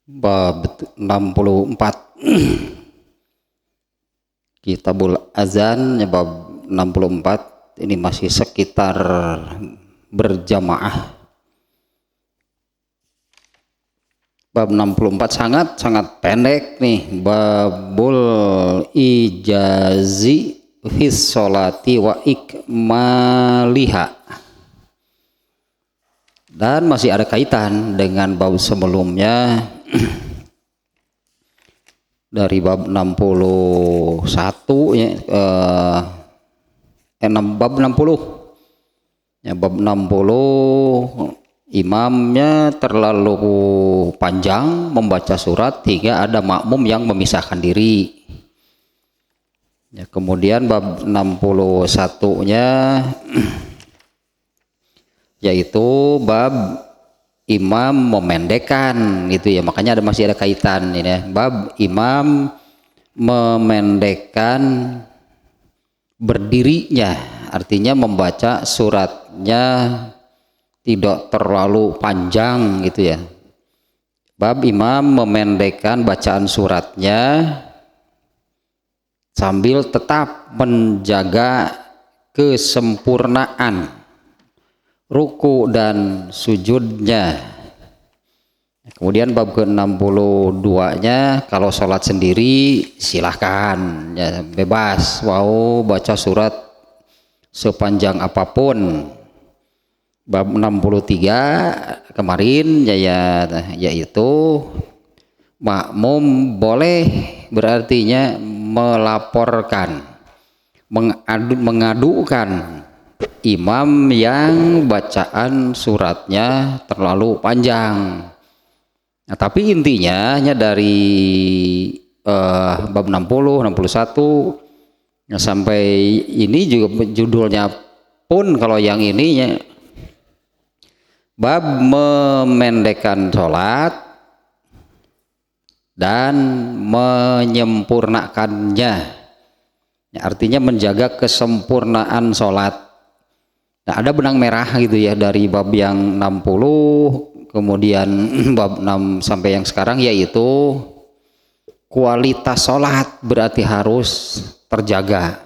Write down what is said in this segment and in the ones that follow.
Bab 64 Kitabul Azan bab 64. Ini masih sekitar berjamaah. Bab 64 sangat pendek nih. Babul ijazi fis sholati wa ikmaliha. Dan masih ada kaitan dengan bab sebelumnya dari bab 61 ya, bab 60 ya, bab 60 imamnya terlalu panjang membaca surat hingga ada makmum yang memisahkan diri ya. Kemudian bab 61-nya yaitu bab imam memendekkan gitu ya, makanya masih ada kaitan ini ya. Bab imam memendekkan berdirinya, artinya membaca suratnya tidak terlalu panjang gitu ya. Bab imam memendekkan bacaan suratnya sambil tetap menjaga kesempurnaan ruku dan sujudnya. Kemudian bab ke-62-nya kalau sholat sendiri silahkan ya, bebas mau baca surat sepanjang apapun. Bab 63 kemarin yaitu makmum boleh berartinya melaporkan, mengadukan imam yang bacaan suratnya terlalu panjang. Nah, tapi intinya dari bab 60, 61 sampai ini juga judulnya pun kalau yang ininya bab memendekkan sholat dan menyempurnakannya ya, artinya menjaga kesempurnaan sholat. Nah, ada benang merah gitu ya dari bab yang 60 kemudian bab 6 sampai yang sekarang, yaitu kualitas sholat berarti harus terjaga.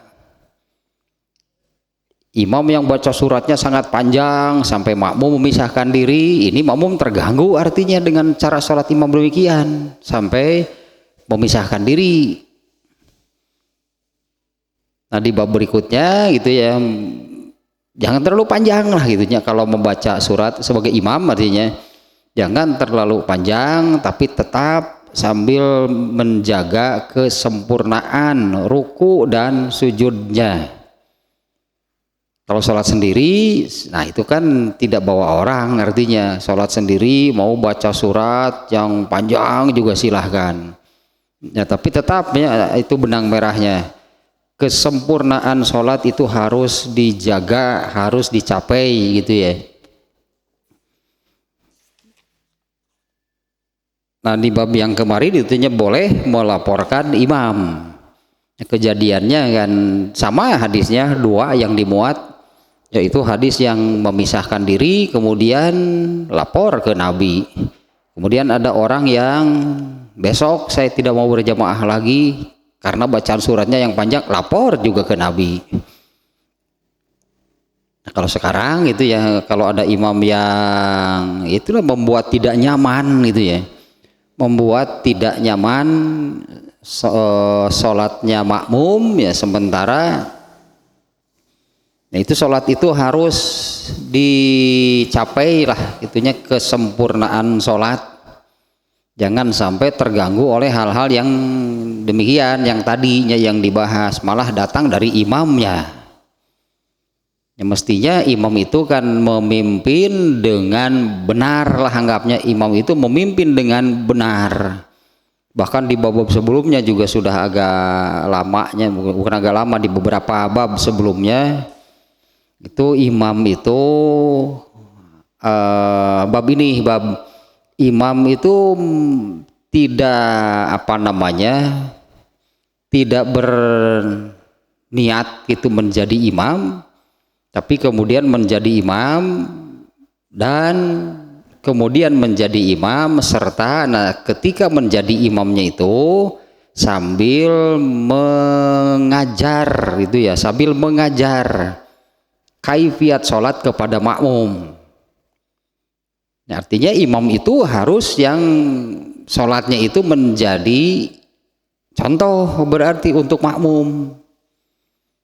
Imam yang baca suratnya sangat panjang sampai makmum memisahkan diri, ini makmum terganggu artinya dengan cara sholat imam demikian sampai memisahkan diri. Nah, di bab berikutnya gitu ya, jangan terlalu panjang lah gitunya kalau membaca surat sebagai imam, artinya jangan terlalu panjang tapi tetap sambil menjaga kesempurnaan ruku dan sujudnya. Kalau sholat sendiri, nah itu kan tidak bawa orang, artinya sholat sendiri mau baca surat yang panjang juga silahkan ya, tapi tetap ya, itu benang merahnya. Kesempurnaan sholat itu harus dijaga, harus dicapai gitu ya. Nah, di bab yang kemarin itunya boleh melaporkan imam. Kejadiannya kan sama hadisnya dua yang dimuat, yaitu hadis yang memisahkan diri kemudian lapor ke Nabi. Kemudian ada orang yang besok saya tidak mau berjamaah lagi karena bacaan suratnya yang panjang, lapor juga ke Nabi. Nah, kalau sekarang itu ya, kalau ada imam yang itulah membuat tidak nyaman gitu ya, membuat tidak nyaman sholatnya makmum ya, sementara nah itu sholat itu harus dicapai lah itunya kesempurnaan sholat. Jangan sampai terganggu oleh hal-hal yang demikian, yang tadinya yang dibahas malah datang dari imamnya. Ya, mestinya imam itu kan memimpin dengan benar lah, anggapnya imam itu memimpin dengan benar. Bahkan di bab sebelumnya juga sudah agak lamanya, bukan agak lama, di beberapa bab sebelumnya itu imam itu bab ini, bab imam itu tidak tidak berniat itu menjadi imam, tapi kemudian menjadi imam dan kemudian menjadi imam, serta ketika menjadi imamnya itu sambil mengajar itu ya, sambil mengajar kaifiat sholat kepada makmum. Nah, artinya imam itu harus yang sholatnya itu menjadi contoh berarti untuk makmum.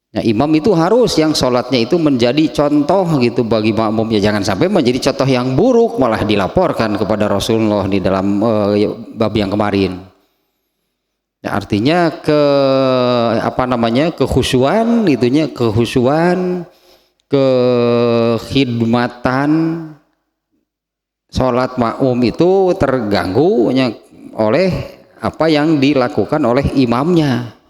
Nah, imam itu harus yang sholatnya itu menjadi contoh gitu bagi makmum, ya jangan sampai menjadi contoh yang buruk malah dilaporkan kepada Rasulullah di dalam bab yang kemarin. Nah, artinya kekhusyuan itunya, kekhusyuan, kekhidmatan sholat makmum itu terganggu oleh apa yang dilakukan oleh imamnya.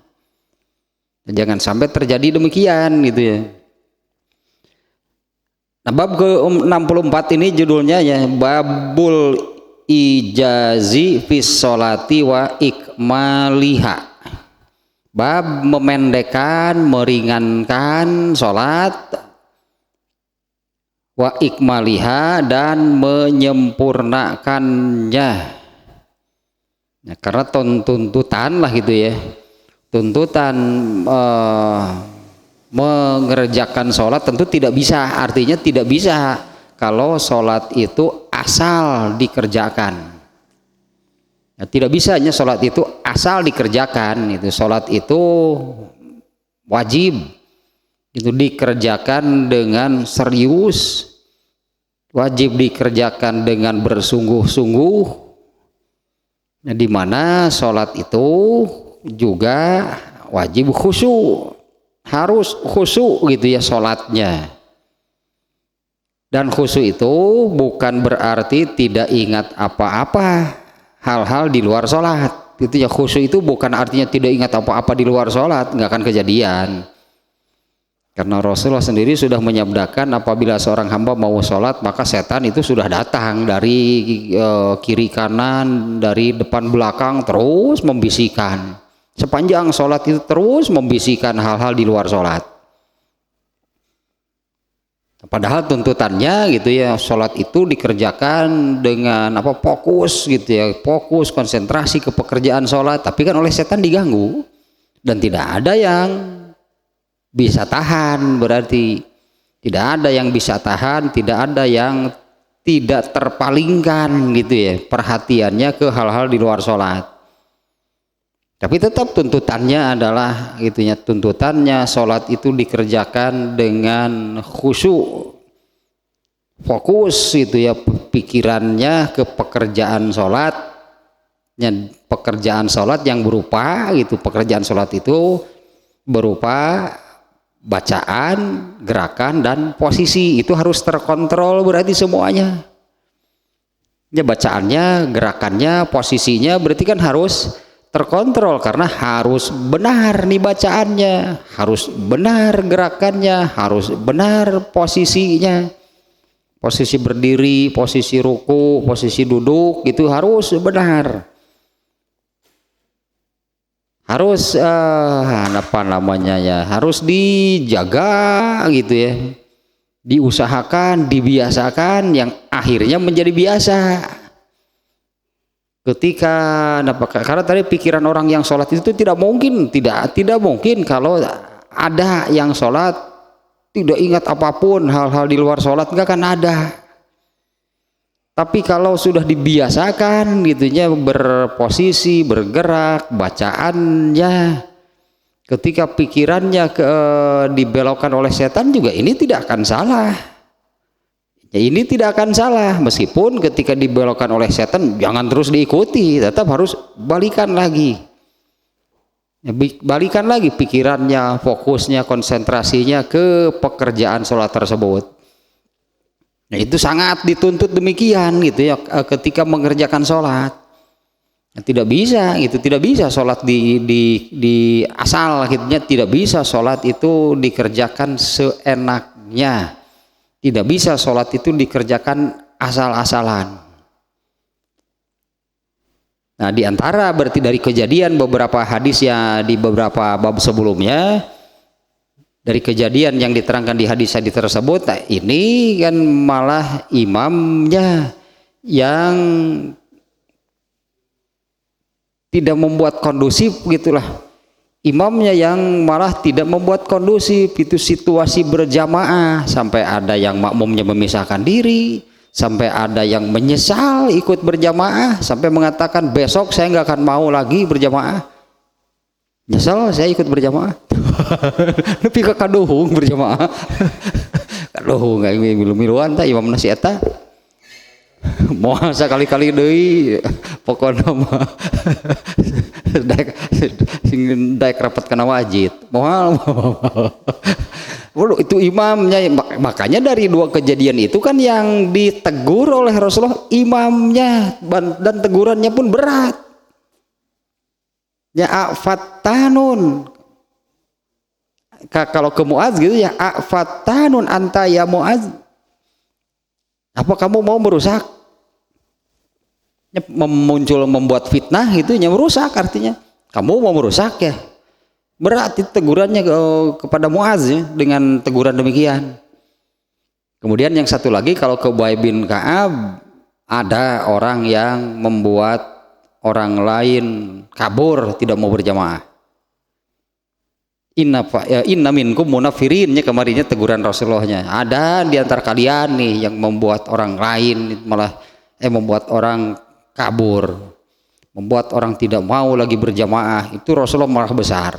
Jangan sampai terjadi demikian gitu ya. Nah, bab ke-64 ini judulnya ya Babul Ijazi fis sholati wa ikmaliha. Bab memendekkan, meringankan sholat, wa ikmaliha, dan menyempurnakannya. Nah, karena tuntutan lah gitu ya, tuntutan mengerjakan sholat tentu tidak bisa, artinya tidak bisa kalau sholat itu asal dikerjakan. Nah, tidak bisanya sholat itu asal dikerjakan. Itu sholat itu wajib itu dikerjakan dengan serius, wajib dikerjakan dengan bersungguh-sungguh. Nah, di mana sholat itu juga wajib khusyuk, harus khusyuk gitu ya sholatnya. Dan khusyuk itu bukan berarti tidak ingat apa-apa hal-hal di luar sholat. Itu ya, khusyuk itu bukan artinya tidak ingat apa-apa di luar sholat, nggak akan kejadian. Karena Rasulullah sendiri sudah menyabdakan apabila seorang hamba mau sholat maka setan itu sudah datang dari kiri kanan, dari depan belakang, terus membisikkan. Sepanjang sholat itu terus membisikkan hal-hal di luar sholat. Padahal tuntutannya gitu ya, sholat itu dikerjakan dengan fokus gitu ya, fokus konsentrasi ke pekerjaan sholat. Tapi kan oleh setan diganggu dan tidak ada yang bisa tahan, berarti tidak ada yang bisa tahan, tidak ada yang tidak terpalingkan gitu ya perhatiannya ke hal-hal di luar sholat. Tapi tetap tuntutannya adalah gitu ya, tuntutannya sholat itu dikerjakan dengan khusyuk, fokus itu ya, pikirannya ke pekerjaan sholat, pekerjaan sholat yang berupa gitu, pekerjaan sholat itu berupa bacaan, gerakan, dan posisi. Itu harus terkontrol berarti semuanya ya, bacaannya, gerakannya, posisinya berarti kan harus terkontrol, karena harus benar nih bacaannya, harus benar gerakannya, harus benar posisinya, posisi berdiri, posisi ruku, posisi duduk itu harus benar, harus harus dijaga gitu ya, diusahakan, dibiasakan, yang akhirnya menjadi biasa. Ketika karena tadi pikiran orang yang sholat itu tidak mungkin kalau ada yang sholat tidak ingat apapun hal-hal di luar sholat, nggak akan ada. Tapi kalau sudah dibiasakan gitunya berposisi, bergerak, bacaannya, ketika pikirannya dibelokkan oleh setan juga ini tidak akan salah. Ya, ini tidak akan salah, meskipun ketika dibelokkan oleh setan jangan terus diikuti, tetap harus balikan lagi. Ya, balikan lagi pikirannya, fokusnya, konsentrasinya ke pekerjaan sholat tersebut. Nah, itu sangat dituntut demikian gitu ya ketika mengerjakan sholat. Nah, tidak bisa sholat di asal gitu, tidak bisa sholat itu dikerjakan seenaknya, tidak bisa sholat itu dikerjakan asal-asalan. Nah, di antara berarti dari kejadian beberapa hadis ya di beberapa bab sebelumnya, dari kejadian yang diterangkan di hadis-hadis tersebut, nah ini kan malah imamnya yang tidak membuat kondusif gitulah. Imamnya yang malah tidak membuat kondusif itu situasi berjamaah, sampai ada yang makmumnya memisahkan diri, sampai ada yang menyesal ikut berjamaah, sampai mengatakan besok saya nggak akan mau lagi berjamaah. Nyesal saya ikut berjamaah. Tapi ke kaduhung berjamaah. Kaduhung nggak milu-miluan tak imam nasi eta. Mau sekali-kali deui pokoknya mah daek rapat kana wajib. Moal. Itu imamnya, makanya dari dua kejadian itu kan yang ditegur oleh Rasulullah imamnya, dan tegurannya pun berat. Ya afattanun, kalau ke Muaz gitu ya, afattanun anta ya Muaz, apa kamu mau merusak, membuat fitnah gitu, yang merusak artinya kamu mau merusak ya. Berat itu tegurannya kepada Muaz ya, dengan teguran demikian. Kemudian yang satu lagi, kalau ke Ubay bin Ka'ab, ada orang yang membuat orang lain kabur tidak mau berjamaah. Inna minkum munafirinnya kemarinnya teguran Rasulullahnya. Ada di antara kalian nih yang membuat orang lain malah membuat orang kabur, membuat orang tidak mau lagi berjamaah. Itu Rasulullah marah besar.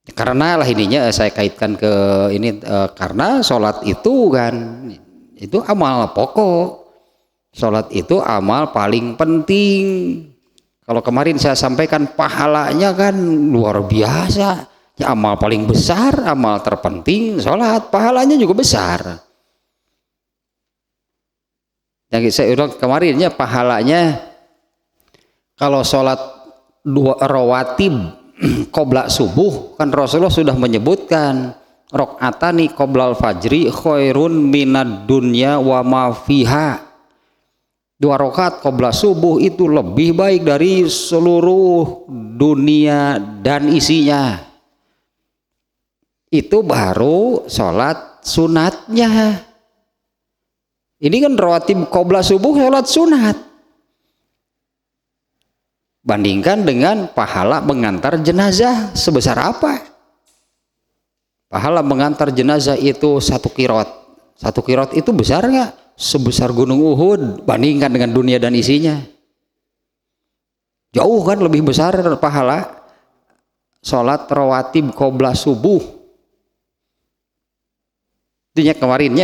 Karena lah ininya saya kaitkan ke ini, karena sholat itu kan itu amal pokok, sholat itu amal paling penting. Kalau kemarin saya sampaikan pahalanya kan luar biasa ya, amal paling besar, amal terpenting sholat, pahalanya juga besar. Yang saya ulang kemarinnya pahalanya kalau sholat dua rawatib qobla subuh kan Rasulullah sudah menyebutkan rakaatani qoblal fajri khairun minad dunya wa ma fiha. 2 rakaat qobla subuh itu lebih baik dari seluruh dunia dan isinya. Itu baru sholat sunatnya. Ini kan rawatib qobla subuh sholat sunat. Bandingkan dengan pahala mengantar jenazah sebesar apa? Pahala mengantar jenazah itu 1 qiraat. 1 qiraat itu besar nggak? Sebesar gunung Uhud. Bandingkan dengan dunia dan isinya. Jauh kan lebih besar pahala sholat rawatib qobla subuh. Itunya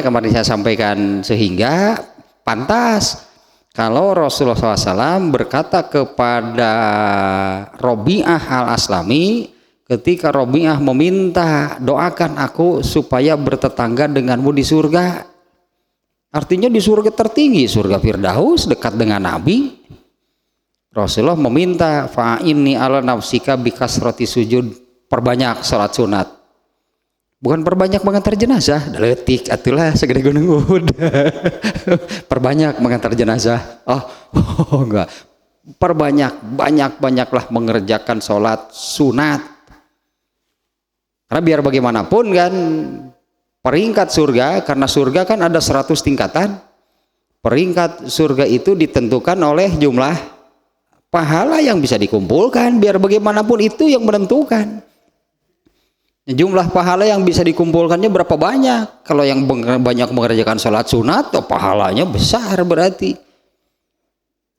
kemarin saya sampaikan, sehingga pantas kalau Rasulullah SAW berkata kepada Robi'ah al-Aslami ketika Robi'ah meminta doakan aku supaya bertetangga denganmu di surga, artinya di surga tertinggi, surga Firdaus dekat dengan Nabi. Rasulullah meminta fa'inni ala nafsika bikasrati sujud, perbanyak salat sunat, bukan perbanyak mengantar jenazah. Letik atulah segede gunung Uhud. Perbanyak mengantar jenazah. Oh enggak. Banyaklah mengerjakan sholat sunat. Karena biar bagaimanapun kan peringkat surga, karena surga kan ada 100 tingkatan. Peringkat surga itu ditentukan oleh jumlah pahala yang bisa dikumpulkan. Biar bagaimanapun itu yang menentukan. Jumlah pahala yang bisa dikumpulkannya berapa banyak. Kalau yang banyak mengerjakan sholat sunat, oh pahalanya besar berarti.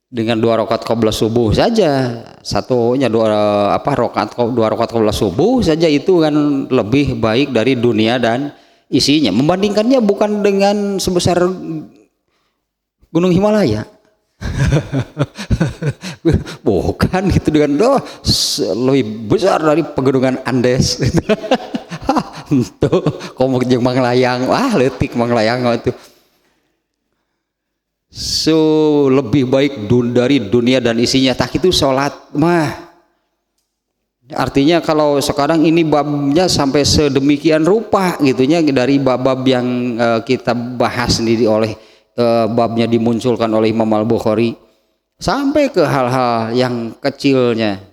Dengan 2 rakaat qabla subuh saja, satunya 2 rakaat qabla subuh saja itu kan lebih baik dari dunia dan isinya. Membandingkannya bukan dengan sebesar Gunung Himalaya. Bukan gitu, dengan lebih besar dari pegunungan Andes. Tuh komuk jeung manglayang, leutik manglayang itu. Lebih baik dari dunia dan isinya. Tak itu sholat mah. Artinya kalau sekarang ini babnya sampai sedemikian rupa gitunya, dari bab-bab yang kita bahas sendiri oleh babnya dimunculkan oleh Imam Al-Bukhari sampai ke hal-hal yang kecilnya,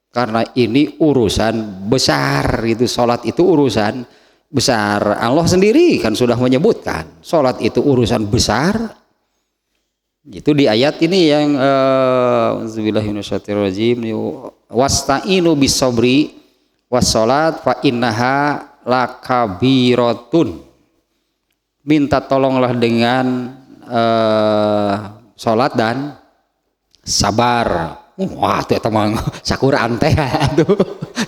karena ini urusan besar gitu. Sholat itu urusan besar. Allah sendiri kan sudah menyebutkan sholat itu urusan besar. Itu di ayat ini yang auzubillahi minasyaitonir rajim, wasta'inu bis-sabri was-shalat fa innaha lakabiratun. Minta tolonglah dengan salat dan sabar. Wah, tuh eta mah sakuraan teh atuh.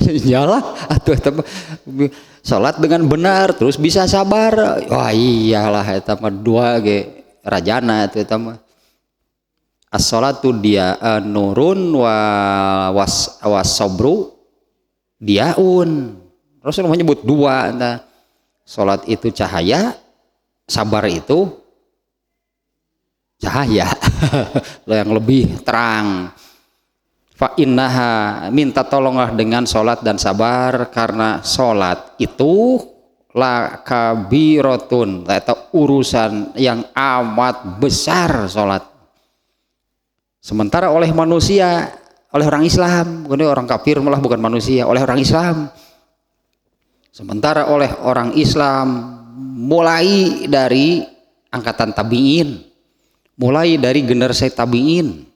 Iyalah atuh eta salat dengan benar terus bisa sabar. Wah, iyalah eta mah dua ge rajana atuh eta mah. As-sholatu dia nurun was sabru diaun. Rasul menyebut dua. Nah, salat itu cahaya, sabar itu cahaya yang lebih terang. Fa innaha, minta tolonglah dengan salat dan sabar, karena salat itu la kabiratun, atau urusan yang amat besar salat. Sementara oleh manusia, oleh orang Islam, bukan orang kafir malah bukan manusia, oleh orang Islam. Sementara oleh orang Islam mulai dari angkatan tabi'in, mulai dari generasi tabi'in.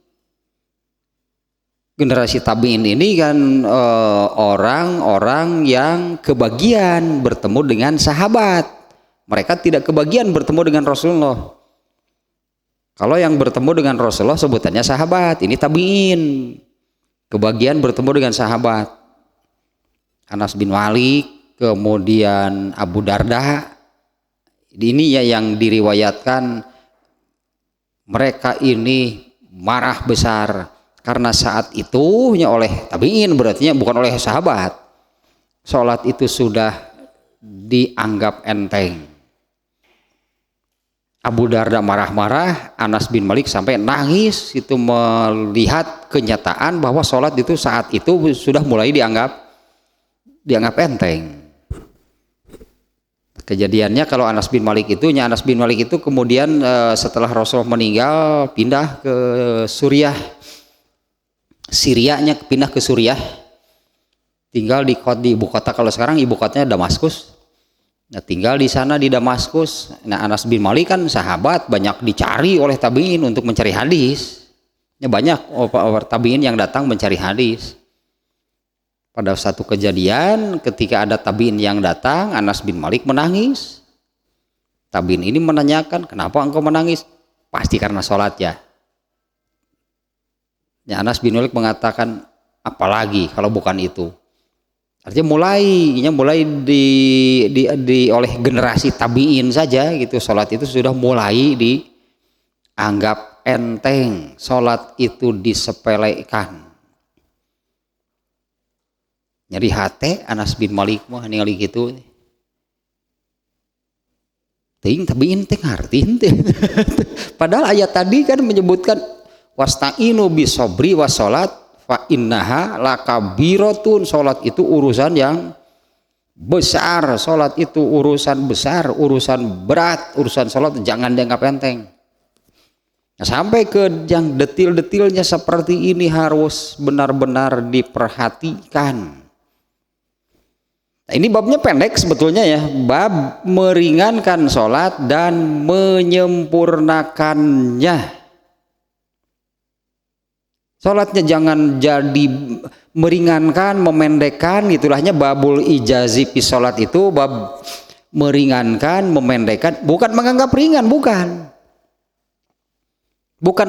Generasi tabi'in ini kan orang-orang yang kebagian bertemu dengan sahabat. Mereka tidak kebagian bertemu dengan Rasulullah. Kalau yang bertemu dengan Rasulullah sebutannya sahabat, ini tabi'in. Kebagian bertemu dengan sahabat. Anas bin Malik, kemudian Abu Darda. Ini ya yang diriwayatkan mereka ini marah besar karena saat itu oleh tabi'in, berarti bukan oleh sahabat. Salat itu sudah dianggap enteng. Abu Darda marah-marah, Anas bin Malik sampai nangis itu melihat kenyataan bahwa sholat itu saat itu sudah mulai dianggap enteng. Kejadiannya kalau Anas bin Malik itu kemudian setelah Rasulullah meninggal pindah ke Suriah, Syrianya pindah ke Suriah, tinggal di ibu kota, kalau sekarang ibu kotanya Damaskus. Nah, tinggal di sana di Damaskus. Nah, Anas bin Malik kan sahabat, banyak dicari oleh tabi'in untuk mencari hadis. Ya, banyak tabi'in yang datang mencari hadis. Pada satu kejadian ketika ada tabi'in yang datang, Anas bin Malik menangis. Tabi'in ini menanyakan, kenapa engkau menangis? Pasti karena sholat ya. Ya, Anas bin Malik mengatakan, apalagi kalau bukan itu. Artinya mulai oleh generasi tabi'in saja gitu, sholat itu sudah mulai dianggap enteng, sholat itu disepelekan. Nyari hati Anas bin Malik mah ningali gitu. Ting tabi'in teh ngartiin teh. Padahal ayat tadi kan menyebutkan wasta'inu bisobri wassalat fa innaha lakabiratun. Salat itu urusan yang besar, salat itu urusan besar, urusan berat, urusan salat jangan dianggap enteng. Nah, sampai ke yang detil-detilnya seperti ini harus benar-benar diperhatikan. Nah, ini babnya pendek sebetulnya ya, bab meringankan salat dan menyempurnakannya. Salatnya jangan jadi meringankan, memendekkan, itulahnya babul ijazi fi salat itu bab meringankan, memendekkan, bukan menganggap ringan, bukan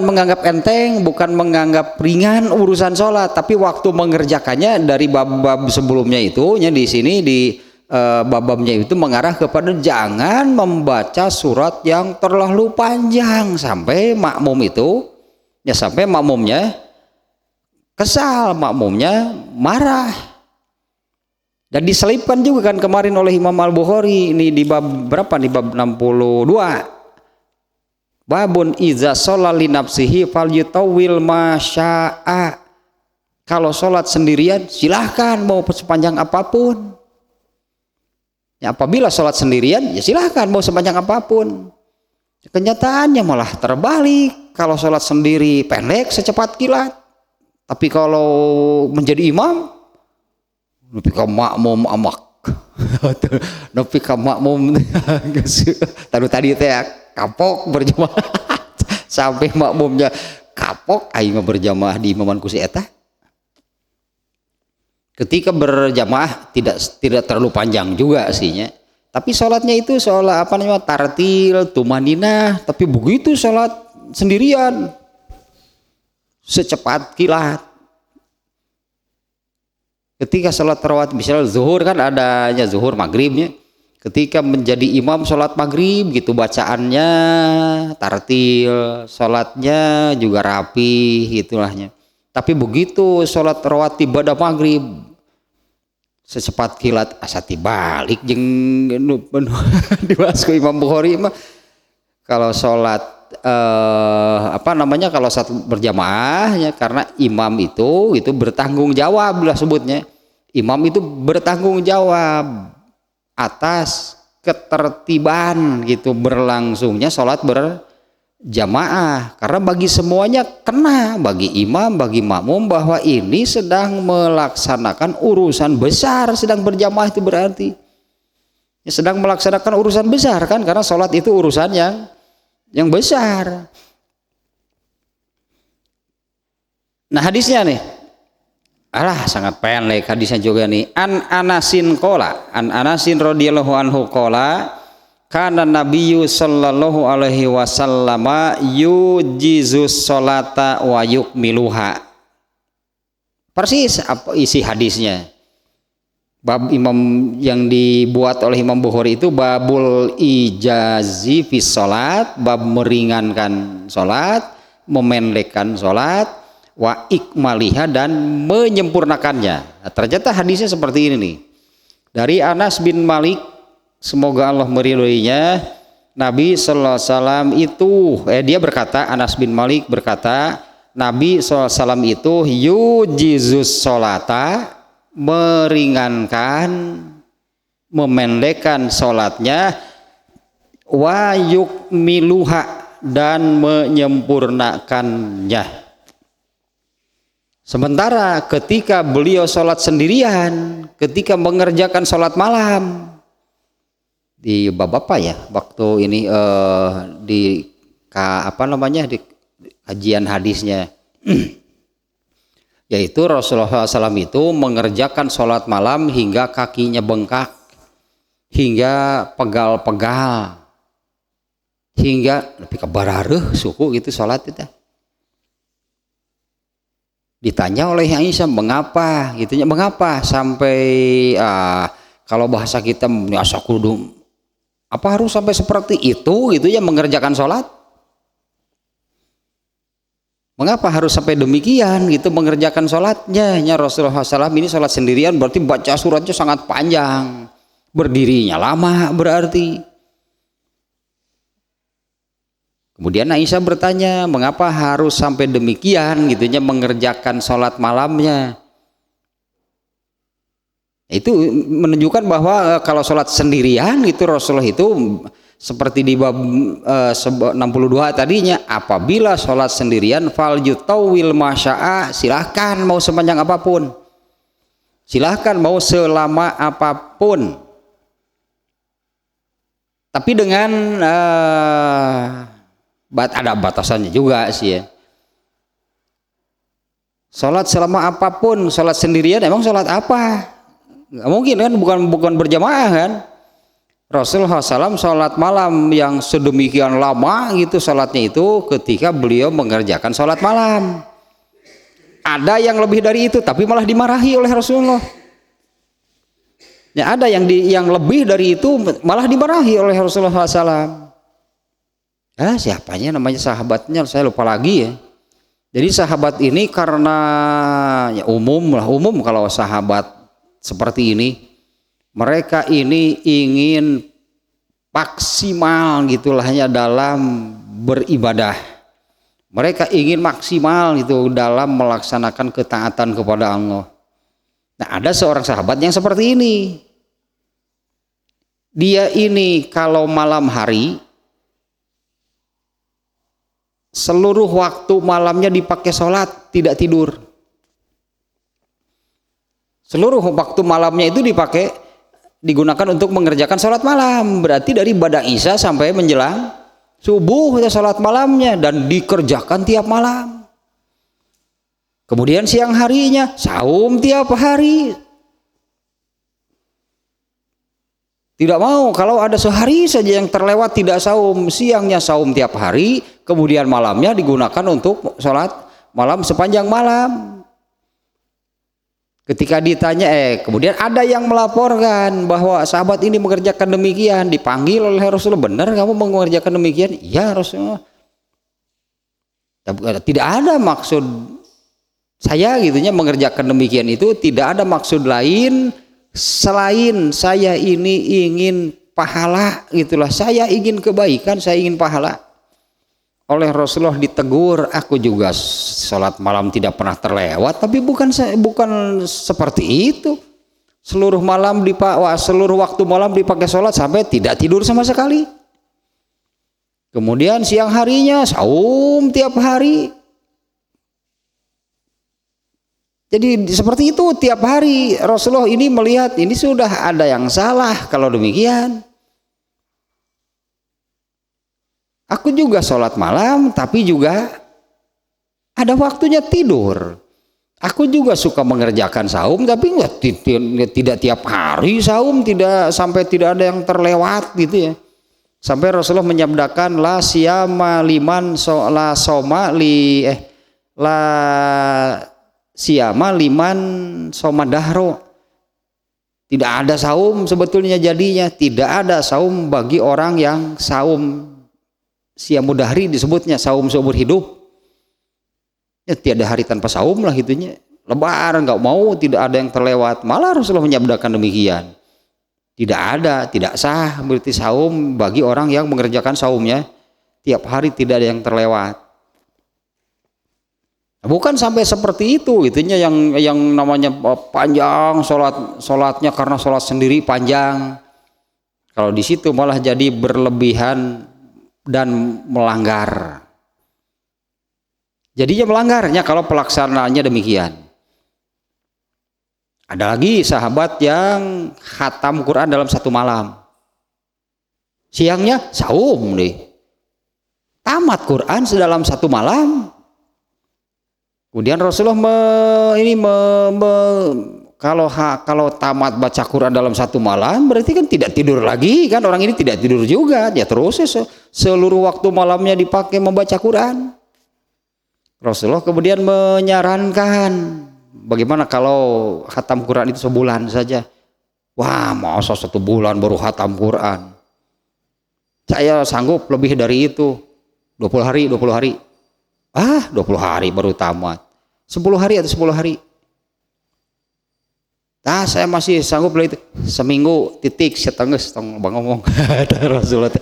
menganggap enteng, bukan menganggap ringan urusan salat, tapi waktu mengerjakannya dari bab-bab sebelumnya itu, di sini di bab-babnya itu mengarah kepada jangan membaca surat yang terlalu panjang sampai makmumnya kesal, makmumnya marah. Dan diselipkan juga kan kemarin oleh Imam Al-Bukhari ini di bab berapa, di bab 62. Babun iza sholali nafsihi falyutawwil masya'a. Kalau sholat sendirian silahkan mau sepanjang apapun. Ya, apabila sholat sendirian ya silahkan mau sepanjang apapun. Kenyataannya malah terbalik. Kalau sholat sendiri pendek secepat kilat. Tapi kalau menjadi imam, nepi ka makmum amak, nepi ka makmum tadi teh kapok berjemaah sampai makmumnya kapok aing mah berjamaah di imaman ku si eta. Ketika berjamaah tidak terlalu panjang juga sihnya. Tapi sholatnya itu sholat apa namanya tartil, tumaninah, tapi begitu sholat sendirian secepat kilat. Ketika sholat tarawih misalnya zuhur kan adanya zuhur maghribnya. Ketika menjadi imam sholat maghrib gitu bacaannya tartil, sholatnya juga rapi gitulahnya. Tapi begitu sholat rawatib pada maghrib secepat kilat asa tibalik jeung dibahas ku Imam Bukhari mah kalau sholat kalau saat berjamaah ya karena imam itu bertanggung jawab lah sebutnya. Imam itu bertanggung jawab atas ketertiban gitu berlangsungnya sholat berjamaah karena bagi semuanya kena, bagi imam, bagi makmum bahwa ini sedang melaksanakan urusan besar, sedang berjamaah itu berarti ya, sedang melaksanakan urusan besar kan karena sholat itu urusan yang besar. Nah hadisnya nih sangat pendek hadisnya juga nih. An Anasin radhiyallahu anhu qala kana nabiyyu sallallahu alaihi wasallam yujizus sholata wa yukmiluha. Persis apa isi hadisnya. Bab imam yang dibuat oleh Imam Bukhari itu babul ijazi fi sholat, bab meringankan sholat, memendekkan sholat, wa ikmaliha dan menyempurnakannya. Nah, ternyata hadisnya seperti ini nih. Dari Anas bin Malik, semoga Allah meridhoinya, Nabi sallallahu alaihi wasallam itu dia berkata, Anas bin Malik berkata, Nabi sallallahu alaihi wasallam itu yujizus sholata, meringankan, memendekkan sholatnya, wa yukmiluha dan menyempurnakannya. Sementara ketika beliau sholat sendirian, ketika mengerjakan sholat malam di bab apa ya waktu ini di kajian hadisnya yaitu Rasulullah SAW itu mengerjakan sholat malam hingga kakinya bengkak, hingga pegal-pegal, hingga lebih kebarareh suku gitu sholat itu. Ditanya oleh Aisyah mengapa gitunya, mengapa sampai kalau bahasa kita asa kudu apa harus sampai seperti itu gitu ya mengerjakan sholat. Mengapa harus sampai demikian gitu mengerjakan sholatnya? Ya Rasulullah SAW ini sholat sendirian berarti baca suratnya sangat panjang, berdirinya lama berarti. Kemudian Aisyah bertanya, mengapa harus sampai demikian gitunya mengerjakan sholat malamnya? Itu menunjukkan bahwa kalau sholat sendirian itu Rasulullah itu seperti di bab 62 tadinya, apabila sholat sendirian fal yutawil masya'a, silahkan mau sepanjang apapun, silahkan mau selama apapun, tapi dengan ada batasannya juga sih ya. Sholat selama apapun, sholat sendirian emang sholat apa? Nggak mungkin kan, bukan berjamaah kan. Rasulullah SAW sholat malam yang sedemikian lama gitu sholatnya itu ketika beliau mengerjakan sholat malam. Ada yang lebih dari itu tapi malah dimarahi oleh Rasulullah. Ya, ada yang lebih dari itu malah dimarahi oleh Rasulullah SAW. Siapanya namanya sahabatnya saya lupa lagi ya. Jadi sahabat ini karena ya umum kalau sahabat seperti ini, mereka ini ingin maksimal gitulahnya dalam beribadah. Mereka ingin maksimal gitu dalam melaksanakan ketaatan kepada Allah. Nah, ada seorang sahabat yang seperti ini. Dia ini kalau malam hari seluruh waktu malamnya dipakai sholat, tidak tidur. Seluruh waktu malamnya itu digunakan untuk mengerjakan sholat malam. Berarti dari ba'da isya sampai menjelang Subuh ya salat malamnya dan dikerjakan tiap malam. Kemudian siang harinya saum tiap hari. Tidak mau kalau ada sehari saja yang terlewat tidak saum, siangnya saum tiap hari, kemudian malamnya digunakan untuk sholat malam sepanjang malam. Ketika ditanya, kemudian ada yang melaporkan bahwa sahabat ini mengerjakan demikian, dipanggil oleh Rasulullah, benar kamu mengerjakan demikian? Iya Rasulullah. Tidak ada maksud saya gitunya mengerjakan demikian itu, tidak ada maksud lain selain saya ini ingin pahala gitulah, saya ingin kebaikan, saya ingin pahala. Oleh Rasulullah ditegur, aku juga sholat malam tidak pernah terlewat, tapi bukan seperti itu. Seluruh waktu malam dipakai sholat sampai tidak tidur sama sekali. Kemudian siang harinya saum tiap hari. Jadi seperti itu tiap hari. Rasulullah ini melihat ini sudah ada yang salah kalau demikian. Aku juga sholat malam, tapi juga ada waktunya tidur. Aku juga suka mengerjakan saum, tapi tidak tiap hari saum, tidak sampai tidak ada yang terlewat gitu ya. Sampai Rasulullah menyabdakan la siyama liman la soma li la siyama liman soma dahro. Tidak ada saum sebetulnya jadinya, tidak ada saum bagi orang yang saum Siyamudahri disebutnya saum seumur hidup. Ya, tiada hari tanpa saum lah gitunya. Lebaran nggak mau, tidak ada yang terlewat. Malah Rasulullah menyabdakan demikian. Tidak ada, tidak sah berarti saum bagi orang yang mengerjakan saumnya tiap hari tidak ada yang terlewat. Bukan sampai seperti itu, itunya yang namanya panjang sholatnya karena sholat sendiri panjang. Kalau di situ malah jadi berlebihan dan melanggar. Jadinya melanggarnya kalau pelaksanaannya demikian. Ada lagi sahabat yang khatam Quran dalam satu malam. Siangnya saum deh. Tamat Quran sedalam satu malam. Kemudian Rasulullah kalau tamat baca Quran dalam satu malam berarti kan tidak tidur lagi kan, orang ini tidak tidur juga, ya terus seluruh waktu malamnya dipakai membaca Quran. Rasulullah kemudian menyarankan bagaimana kalau khatam Quran itu sebulan saja. Wah, masa 1 bulan baru khatam Quran? Saya sanggup lebih dari itu, 20 hari. 20 hari baru tamat. 10 hari atau 10 hari. Nah, saya masih sanggup lah itu seminggu titik setengah bang ngomong Rasulullah.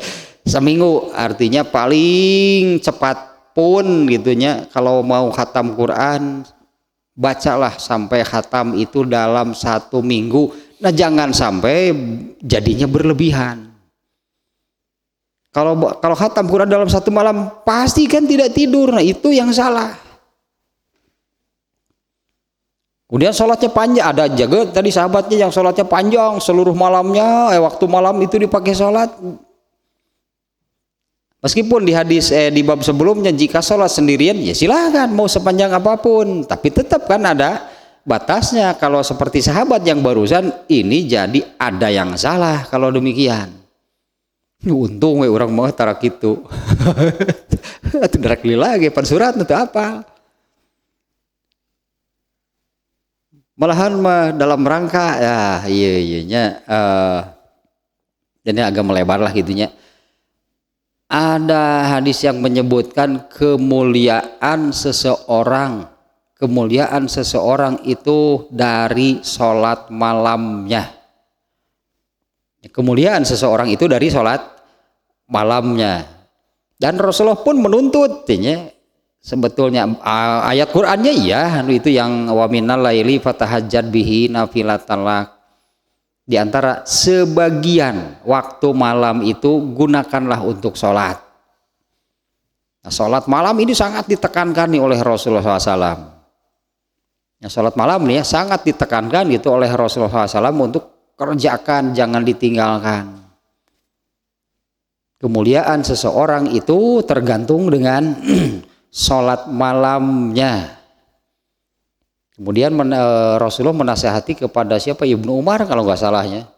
Seminggu artinya paling cepat pun gitunya kalau mau khatam Quran bacalah sampai khatam itu dalam 1 minggu. Nah, jangan sampai jadinya berlebihan. Kalau khatam Quran dalam 1 malam pasti kan tidak tidur. Nah, itu yang salah. Kemudian sholatnya panjang, ada jaga tadi sahabatnya yang sholatnya panjang seluruh malamnya, waktu malam itu dipakai sholat. Meskipun di hadis di bab sebelumnya jika sholat sendirian ya silakan mau sepanjang apapun, tapi tetap kan ada batasnya. Kalau seperti sahabat yang barusan ini jadi ada yang salah kalau demikian. Untung orang mau tarak itu, atau darak lagi pan surat atau apa? Malahan dalam rangka ya iya jadi agak melebar lah gitunya. Ada hadis yang menyebutkan kemuliaan seseorang itu dari sholat malamnya. Kemuliaan seseorang itu dari sholat malamnya. Dan Rasulullah pun menuntut sebetulnya ayat Qur'annya iya itu yang wa minal laili fatahajjad bihi nafilatan lak. Di antara sebagian waktu malam itu gunakanlah untuk sholat. Nah, sholat malam ini sangat ditekankan nih oleh Rasulullah SAW. Nah, sholat malam nih ya sangat ditekankan gitu oleh Rasulullah SAW untuk kerjakan, jangan ditinggalkan. Kemuliaan seseorang itu tergantung dengan sholat malamnya. Kemudian Rasulullah menasihati kepada siapa? Ibnu Umar kalau nggak salahnya.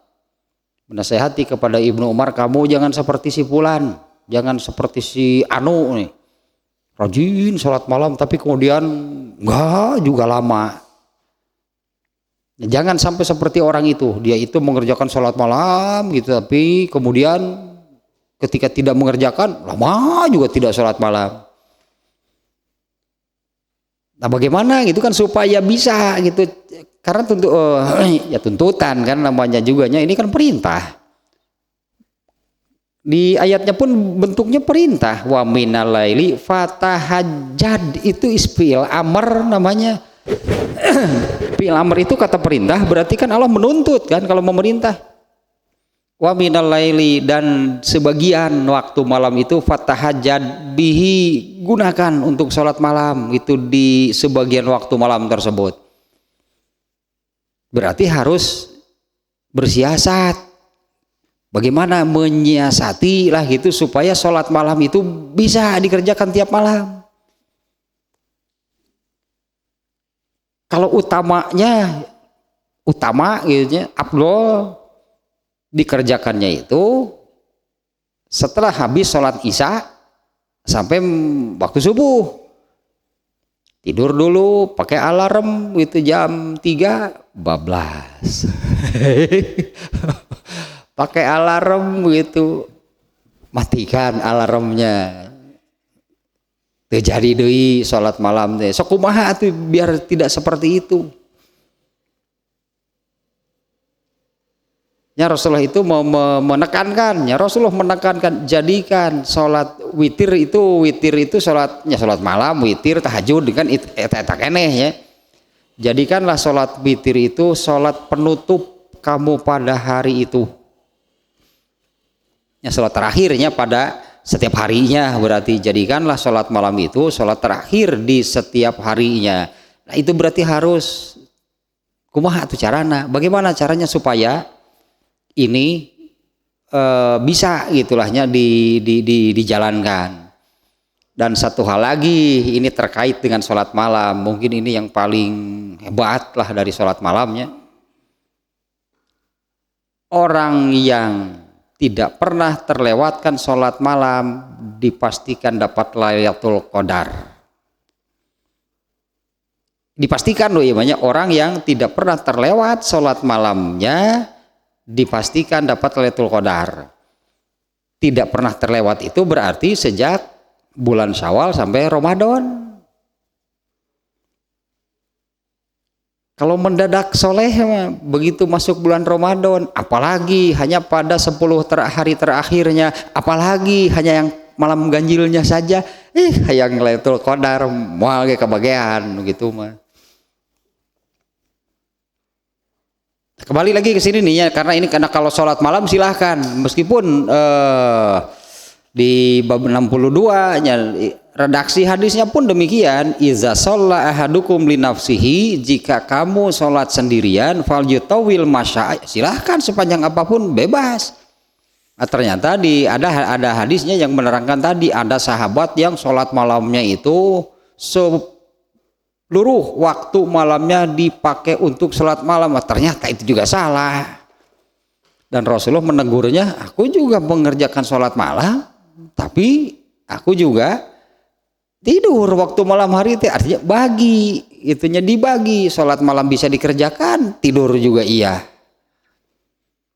Menasihati kepada Ibnu Umar, kamu jangan seperti si Fulan, jangan seperti si Anu nih. Rajin sholat malam tapi kemudian nggak juga lama. Jangan sampai seperti orang itu. Dia itu mengerjakan sholat malam gitu, tapi kemudian ketika tidak mengerjakan, lama juga tidak sholat malam. Nah bagaimana gitu kan supaya bisa gitu, karena ya tuntutan kan namanya juga, ini kan perintah. Di ayatnya pun bentuknya perintah, wa minal laili fatahajjad, itu isfil amr namanya. Fi'il amr itu kata perintah, berarti kan Allah menuntut kan kalau memerintah. Wa minal laili, dan sebagian waktu malam itu fatahajjad bihi, gunakan untuk sholat malam itu di sebagian waktu malam tersebut. Berarti harus bersiasat. Bagaimana menyiasati lah gitu supaya sholat malam itu bisa dikerjakan tiap malam. Kalau utama gitu, afdol dikerjakannya itu setelah habis sholat isya sampai waktu subuh. Tidur dulu pakai alarm gitu jam 3 bablas. Pakai alarm gitu, matikan alarmnya. Terjadi deui sholat malam teh. Sok kumaha atuh biar tidak seperti itu. Ya Rasulullah itu menekankannya, Rasulullah menekankan jadikan sholat witir itu sholatnya sholat malam, witir, tahajud dengan eta keneh ya. Jadikanlah sholat witir itu sholat penutup kamu pada hari itu. Ya sholat terakhirnya pada setiap harinya, berarti jadikanlah sholat malam itu sholat terakhir di setiap harinya. Nah itu berarti harus kumaha tuh carana? Bagaimana caranya supaya ini bisa gitulahnya dijalankan. Dan satu hal lagi, ini terkait dengan sholat malam, mungkin ini yang paling hebat lah dari sholat malamnya. Orang yang tidak pernah terlewatkan sholat malam dipastikan dapat Lailatul Qadar. Dipastikan loh ya, banyak orang yang tidak pernah terlewat sholat malamnya dipastikan dapat Lailatul Qadar. Tidak pernah terlewat itu berarti sejak bulan Syawal sampai Ramadan. Kalau mendadak soleh begitu masuk bulan Ramadan, apalagi hanya pada 10 hari terakhirnya, apalagi hanya yang malam ganjilnya saja, hayang Lailatul Qadar moal ge kabagean gitu mah. Kembali lagi ke sini nih ya, karena kalau sholat malam silahkan, meskipun di bab 62 nya redaksi hadisnya pun demikian, iza shalla ahadukum li nafsihi, jika kamu sholat sendirian fal yutawil masya, silahkan sepanjang apapun bebas. Nah, ternyata ada hadisnya yang menerangkan tadi ada sahabat yang sholat malamnya itu seluruh waktu malamnya dipakai untuk sholat malam. Ternyata itu juga salah, dan Rasulullah menegurnya, aku juga mengerjakan sholat malam tapi aku juga tidur waktu malam hari itu, artinya bagi itunya dibagi, sholat malam bisa dikerjakan, tidur juga iya.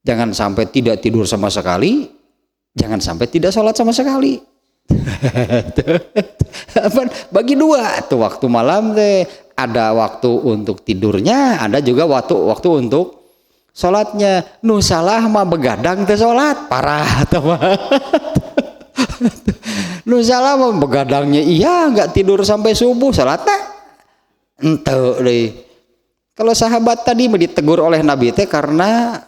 Jangan sampai tidak tidur sama sekali, jangan sampai tidak sholat sama sekali. Bagi dua tuh waktu malam teh, ada waktu untuk tidurnya, ada juga waktu untuk sholatnya. Nu salah mah begadang teh sholat, parah teman. Nu salah mah begadangnya iya, nggak tidur sampai subuh, sholatnya ente deh. Kalau sahabat tadi ditegur oleh Nabi teh karena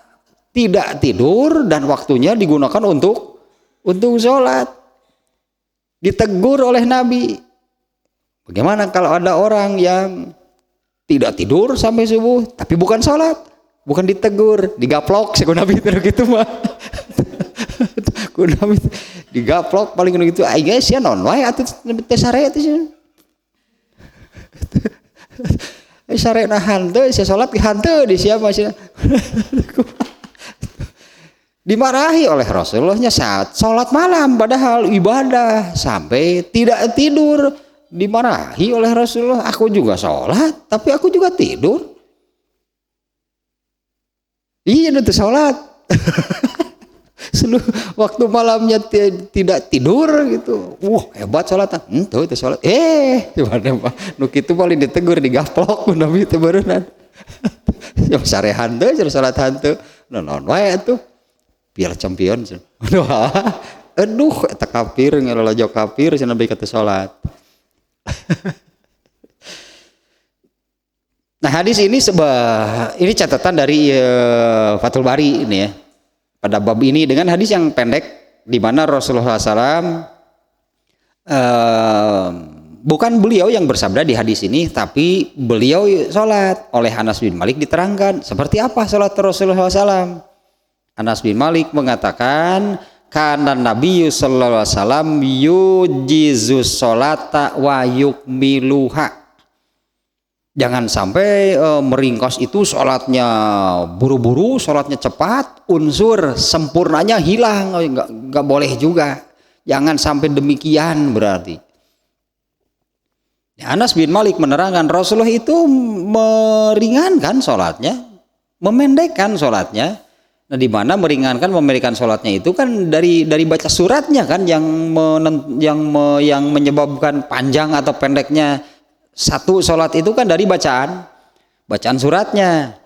tidak tidur dan waktunya digunakan untuk sholat, ditegur oleh Nabi. Bagaimana kalau ada orang yang tidak tidur sampai subuh tapi bukan sholat, bukan ditegur, digaplok sih Nabi itu gitu mah. Nabi digaplok paling gitu aing geus sia non wae atuh teh sare teh sare na hanteu sia salat di hanteu di sia masih dimarahi oleh Rasulullahnya saat sholat malam padahal ibadah sampai tidak tidur, dimarahi oleh Rasulullah. Aku juga sholat tapi aku juga tidur. Iya nanti sholat seluruh waktu malamnya tidak tidur gitu. Hebat sholat. Tuh itu sholat. Gimana nu kitu paling ditegur digaplok Nabi teh beureunna. Yang sare hanteu jeung sholat hanteu. Naon wae atuh. Biar champion. Aduh eta kafir ngelolojo kafir cenah bae kata salat. Nah, hadis ini ini catatan dari Fathul Bari ini ya. Pada bab ini dengan hadis yang pendek di mana Rasulullah SAW bukan beliau yang bersabda di hadis ini, tapi beliau sholat. Oleh Anas bin Malik diterangkan seperti apa sholat Rasulullah SAW. Anas bin Malik mengatakan kana Nabi sallallahu alaihi wasallam yujizu sholata wa yukmiluha. Jangan sampai meringkas itu sholatnya buru-buru, sholatnya cepat, unsur sempurnanya hilang, nggak boleh juga. Jangan sampai demikian berarti. Anas bin Malik menerangkan Rasulullah itu meringankan sholatnya, memendekkan sholatnya. Nah, di mana meringankan memendekkan sholatnya itu kan dari baca suratnya kan yang menyebabkan panjang atau pendeknya satu sholat itu kan dari bacaan suratnya.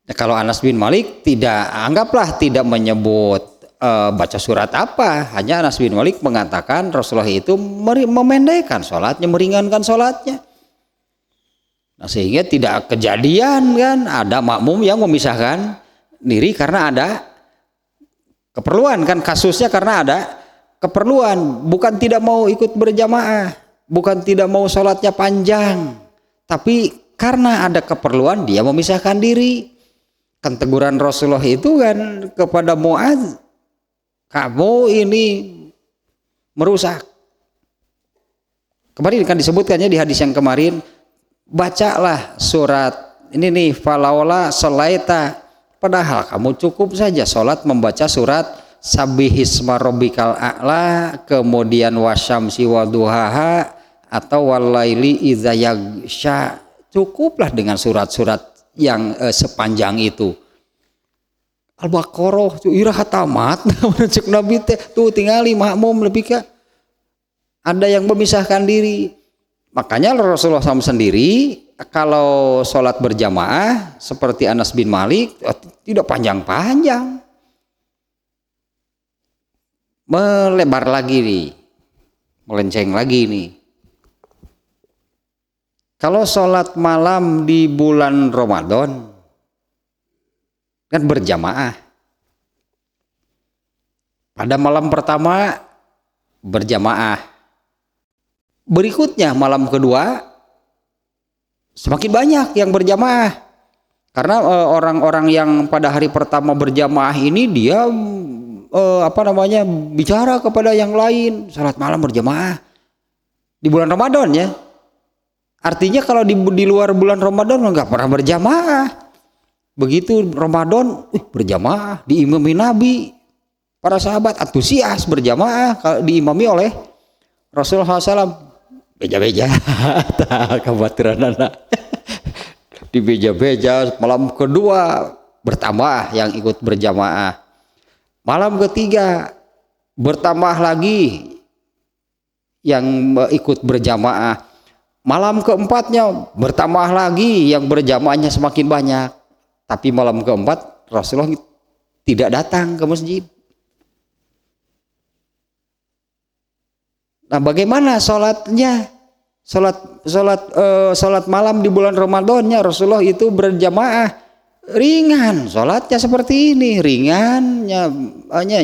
Nah, kalau Anas bin Malik anggaplah tidak menyebut baca surat apa, hanya Anas bin Malik mengatakan Rasulullah itu memendekkan sholatnya, meringankan sholatnya. Nah, sehingga tidak kejadian kan ada makmum yang memisahkan diri karena ada keperluan kan, kasusnya karena ada keperluan, bukan tidak mau ikut berjamaah, bukan tidak mau sholatnya panjang, tapi karena ada keperluan dia memisahkan diri. Kan teguran Rasulullah itu kan kepada Muadz, kamu ini merusak. Kemarin kan disebutkannya di hadis yang kemarin, bacalah surat ini nih falaula sholaita. Padahal kamu cukup saja sholat membaca surat Sabbihisma rabbikal a'la, kemudian wasyamsi waduhaha atau walaili idza yaghsha. Cukuplah dengan surat-surat yang sepanjang itu. Al-Baqarah iraha tamat cek Nabi teh tuh tingali makmum lebih ke ada yang memisahkan diri. Makanya Rasulullah SAW sendiri kalau sholat berjamaah seperti Anas bin Malik tidak panjang-panjang, melebar lagi nih, melenceng lagi nih. Kalau sholat malam di bulan Ramadan kan berjamaah, pada malam pertama berjamaah, berikutnya malam kedua semakin banyak yang berjamaah karena orang-orang yang pada hari pertama berjamaah ini dia bicara kepada yang lain, salat malam berjamaah di bulan Ramadan ya. Artinya kalau di luar bulan Ramadan nggak pernah berjamaah. Begitu Ramadan berjamaah diimami Nabi, para sahabat antusias berjamaah diimami oleh Rasulullah SAW. Beja-beja kekhawatiran anak di beja-beja. Malam kedua bertambah yang ikut berjamaah, malam ketiga bertambah lagi yang ikut berjamaah, malam keempatnya bertambah lagi yang berjamaahnya semakin banyak. Tapi malam keempat Rasulullah tidak datang ke masjid. Nah, bagaimana sholatnya? Sholat malam di bulan Ramadannya Rasulullah itu berjamaah ringan, sholatnya seperti ini, ringannya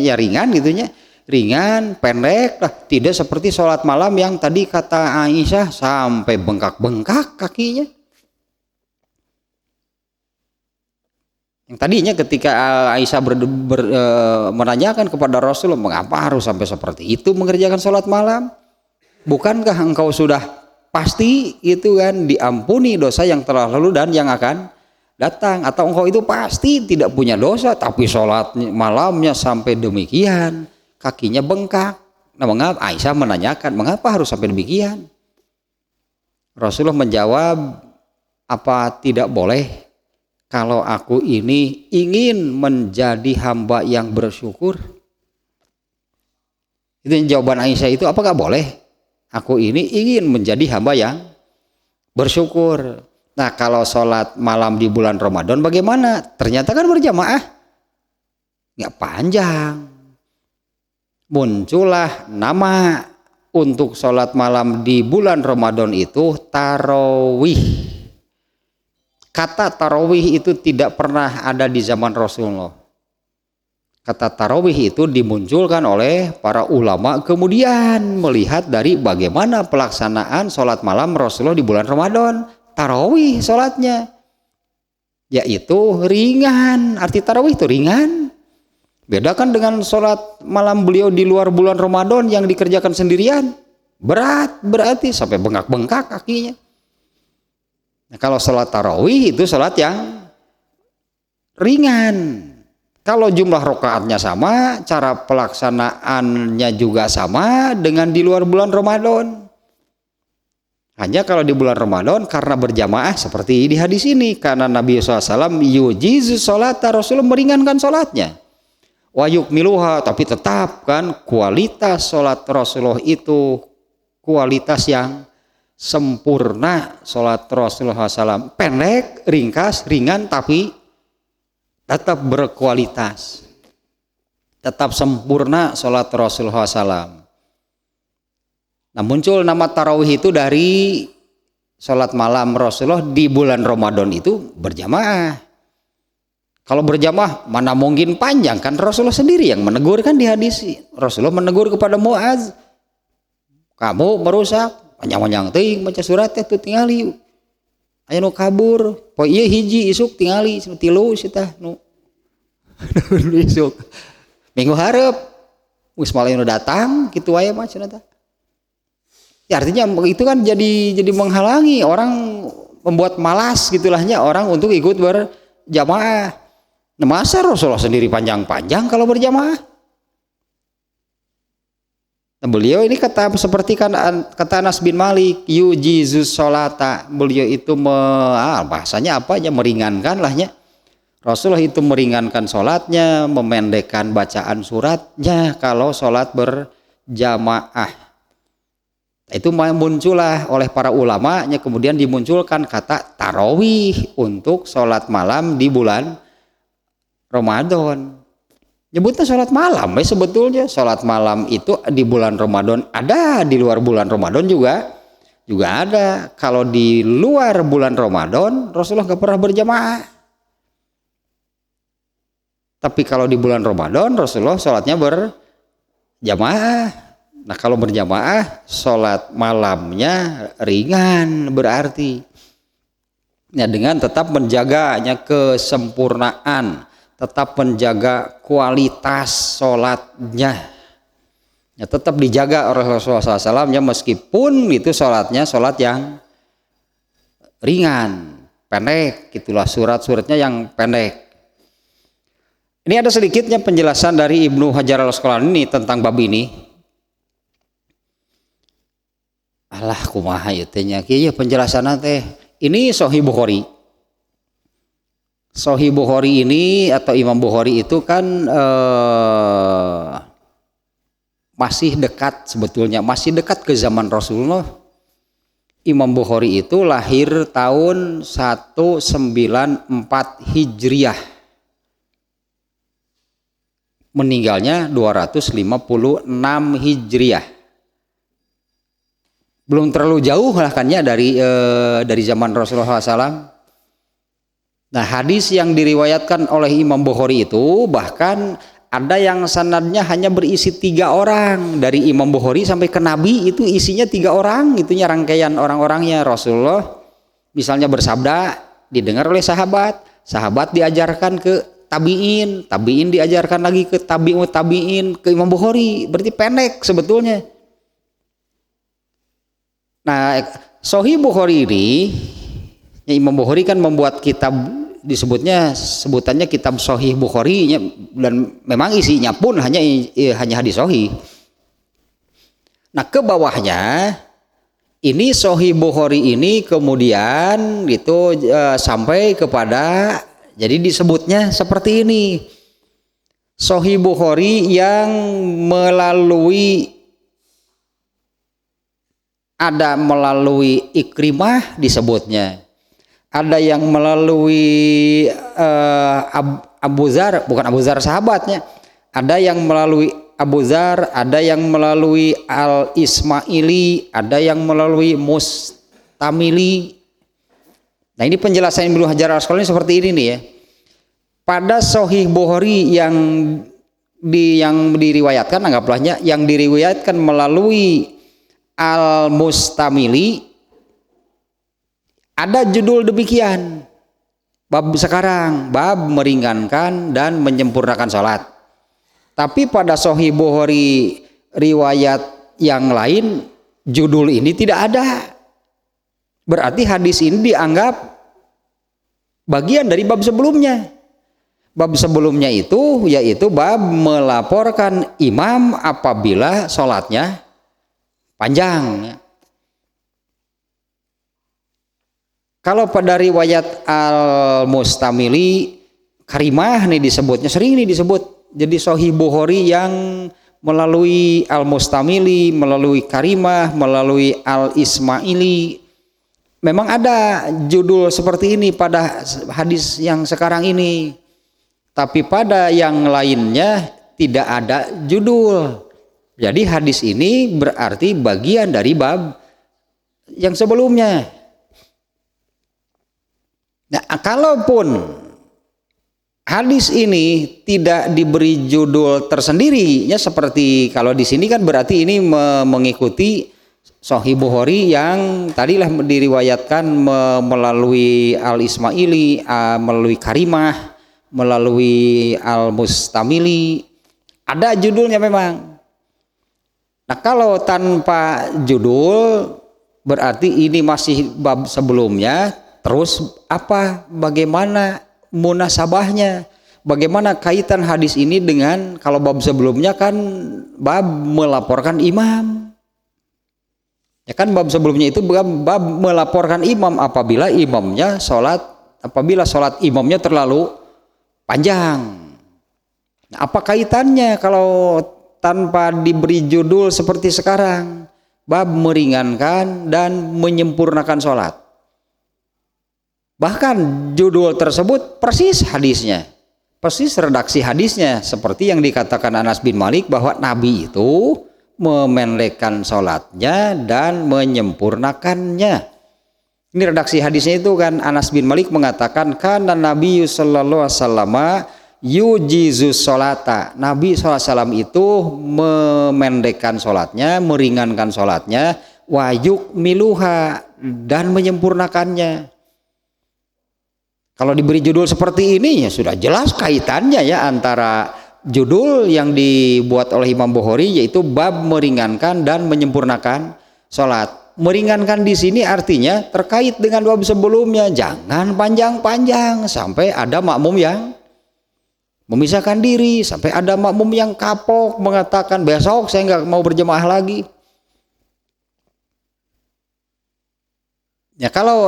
ya ringan gitunya, ringan, pendek lah, tidak seperti sholat malam yang tadi kata Aisyah sampai bengkak-bengkak kakinya. Yang tadinya ketika Aisyah menanyakan kepada Rasulullah, mengapa harus sampai seperti itu mengerjakan sholat malam? Bukankah engkau sudah pasti itu kan diampuni dosa yang telah lalu dan yang akan datang? Atau engkau itu pasti tidak punya dosa tapi sholat malamnya sampai demikian, kakinya bengkak? Nah, mengapa Aisyah menanyakan mengapa harus sampai demikian? Rasulullah menjawab, apa tidak boleh kalau aku ini ingin menjadi hamba yang bersyukur? Itu jawaban Aisyah itu, apa gak boleh? Aku ini ingin menjadi hamba yang bersyukur. Nah, kalau sholat malam di bulan Ramadan bagaimana? Ternyata kan berjamaah, gak panjang. Muncullah nama untuk sholat malam di bulan Ramadan itu tarawih. Kata tarawih itu tidak pernah ada di zaman Rasulullah. Kata tarawih itu dimunculkan oleh para ulama kemudian melihat dari bagaimana pelaksanaan sholat malam Rasulullah di bulan Ramadan. Tarawih sholatnya, yaitu ringan. Arti tarawih itu ringan. Beda kan dengan sholat malam beliau di luar bulan Ramadan yang dikerjakan sendirian. Berat, berarti sampai bengkak-bengkak kakinya. Nah, kalau sholat tarawih itu sholat yang ringan. Kalau jumlah rakaatnya sama, cara pelaksanaannya juga sama dengan di luar bulan Ramadan. Hanya kalau di bulan Ramadan karena berjamaah seperti di hadis ini, karena Nabi SAW yujizu sholat, Rasulullah meringankan sholatnya. Wa yukmiluha, tapi tetap kan kualitas sholat Rasulullah itu kualitas yang sempurna. Sholat Rasulullah SAW pendek, ringkas, ringan, tapi tetap berkualitas, tetap sempurna sholat Rasulullah SAW. Nah, muncul nama tarawih itu dari sholat malam Rasulullah di bulan Ramadan itu berjamaah. Kalau berjamaah mana mungkin panjang, kan Rasulullah sendiri yang menegur kan di hadis. Rasulullah menegur kepada Muaz, kamu merusak panjang-panjang ting baca surat itu tingali aya nu kabur poe ieu hiji isuk tingali tilu sitah nu isuk minggu hareup geus malih nu datang kitu wae mah cenah tah. Ya, artinya itu kan jadi menghalangi orang, membuat malas gitulahnya orang untuk ikut berjamaah. Nah, masa Rasulullah sendiri panjang-panjang kalau berjamaah? Nah, beliau ini seperti kata Anas bin Malik, yujizus sholata, beliau itu bahasanya apa aja, meringankan lahnya. Rasulullah itu meringankan sholatnya, memendekkan bacaan suratnya kalau sholat berjamaah. Itu muncullah oleh para ulamanya kemudian dimunculkan kata tarawih untuk sholat malam di bulan Ramadan. Nyebutnya sholat malam, sebetulnya sholat malam itu di bulan Ramadan ada, di luar bulan Ramadan juga ada. Kalau di luar bulan Ramadan Rasulullah gak pernah berjamaah. Tapi kalau di bulan Ramadan Rasulullah sholatnya berjamaah. Nah, kalau berjamaah sholat malamnya ringan berarti. Nah, dengan tetap menjaganya kesempurnaan, tetap menjaga kualitas sholatnya, ya, tetap dijaga oleh Rasulullah SAW ya, meskipun itu sholatnya sholat yang ringan, pendek, gitulah surat-suratnya yang pendek. Ini ada sedikitnya penjelasan dari Ibnu Hajar al-Asqalani tentang bab ini. Alah kumaha ieu teh nya kieu penjelasanna teh. Ini Sahih Bukhari. Sahih Bukhari ini atau Imam Bukhari itu kan masih dekat, sebetulnya masih dekat ke zaman Rasulullah. Imam Bukhari itu lahir tahun 194 Hijriah, meninggalnya 256 Hijriah. Belum terlalu jauh lah kan ya dari zaman Rasulullah SAW. Nah, hadis yang diriwayatkan oleh Imam Bukhari itu bahkan ada yang sanadnya hanya berisi 3 orang. Dari Imam Bukhari sampai ke Nabi itu isinya 3 orang, itunya rangkaian orang-orangnya. Rasulullah misalnya bersabda, didengar oleh sahabat, sahabat diajarkan ke tabiin, tabiin diajarkan lagi ke tabi'ut tabiin, ke Imam Bukhari, berarti pendek sebetulnya. Nah, Sahih Bukhari ini, ya Imam Bukhari kan membuat kitab sebutannya kitab Sahih Bukhari, dan memang isinya pun hanya hadis sahih. Nah, ke bawahnya ini Sahih Bukhari ini kemudian gitu sampai kepada, jadi disebutnya seperti ini, Sahih Bukhari yang melalui Ikrimah disebutnya, ada yang melalui Abu Dzar, bukan Abu Dzar sahabatnya, ada yang melalui Abu Dzar, ada yang melalui Al-Ismaili, ada yang melalui Mustamili. Nah, ini penjelasan Ibnu Hajar Al-Asqalani seperti ini nih ya. Pada Sahih Bukhari yang diriwayatkan, anggaplah yang diriwayatkan melalui Al-Mustamili, ada judul demikian, bab sekarang, bab meringankan dan menyempurnakan sholat. Tapi pada Sahih Bukhari riwayat yang lain judul ini tidak ada. Berarti hadis ini dianggap bagian dari bab sebelumnya. Bab sebelumnya itu yaitu bab melaporkan imam apabila sholatnya panjang. Kalau pada riwayat Al-Mustamili, karimah nih disebutnya, sering nih disebut. Jadi Sahih Bukhari yang melalui Al-Mustamili, melalui karimah, melalui Al-Ismaili, memang ada judul seperti ini pada hadis yang sekarang ini. Tapi pada yang lainnya tidak ada judul. Jadi hadis ini berarti bagian dari bab yang sebelumnya. Nah, kalaupun hadis ini tidak diberi judul tersendiri, ya seperti kalau di sini kan berarti ini mengikuti Sahih Bukhari yang tadilah diriwayatkan melalui Al-Ismaili, melalui Karimah, melalui Al-Mustamili, ada judulnya memang. Nah, kalau tanpa judul berarti ini masih bab sebelumnya. Terus apa, bagaimana munasabahnya, bagaimana kaitan hadis ini dengan, kalau bab sebelumnya kan bab melaporkan imam, ya kan bab sebelumnya itu bab melaporkan imam apabila sholat imamnya terlalu panjang. Nah, apa kaitannya kalau tanpa diberi judul seperti sekarang, bab meringankan dan menyempurnakan sholat? Bahkan judul tersebut persis hadisnya, persis redaksi hadisnya, seperti yang dikatakan Anas bin Malik bahwa Nabi itu memendekkan sholatnya dan menyempurnakannya. Ini redaksi hadisnya itu kan, Anas bin Malik mengatakan kana Nabi sallallahu alaihi wasallam yujizu sholata. Nabi SAW itu memendekkan sholatnya, meringankan sholatnya, wayuk miluha, dan menyempurnakannya. Kalau diberi judul seperti ini ya sudah jelas kaitannya ya antara judul yang dibuat oleh Imam Bukhari yaitu bab meringankan dan menyempurnakan sholat. Meringankan di sini artinya terkait dengan bab sebelumnya, jangan panjang-panjang sampai ada makmum yang memisahkan diri, sampai ada makmum yang kapok mengatakan besok saya nggak mau berjemaah lagi. Ya kalau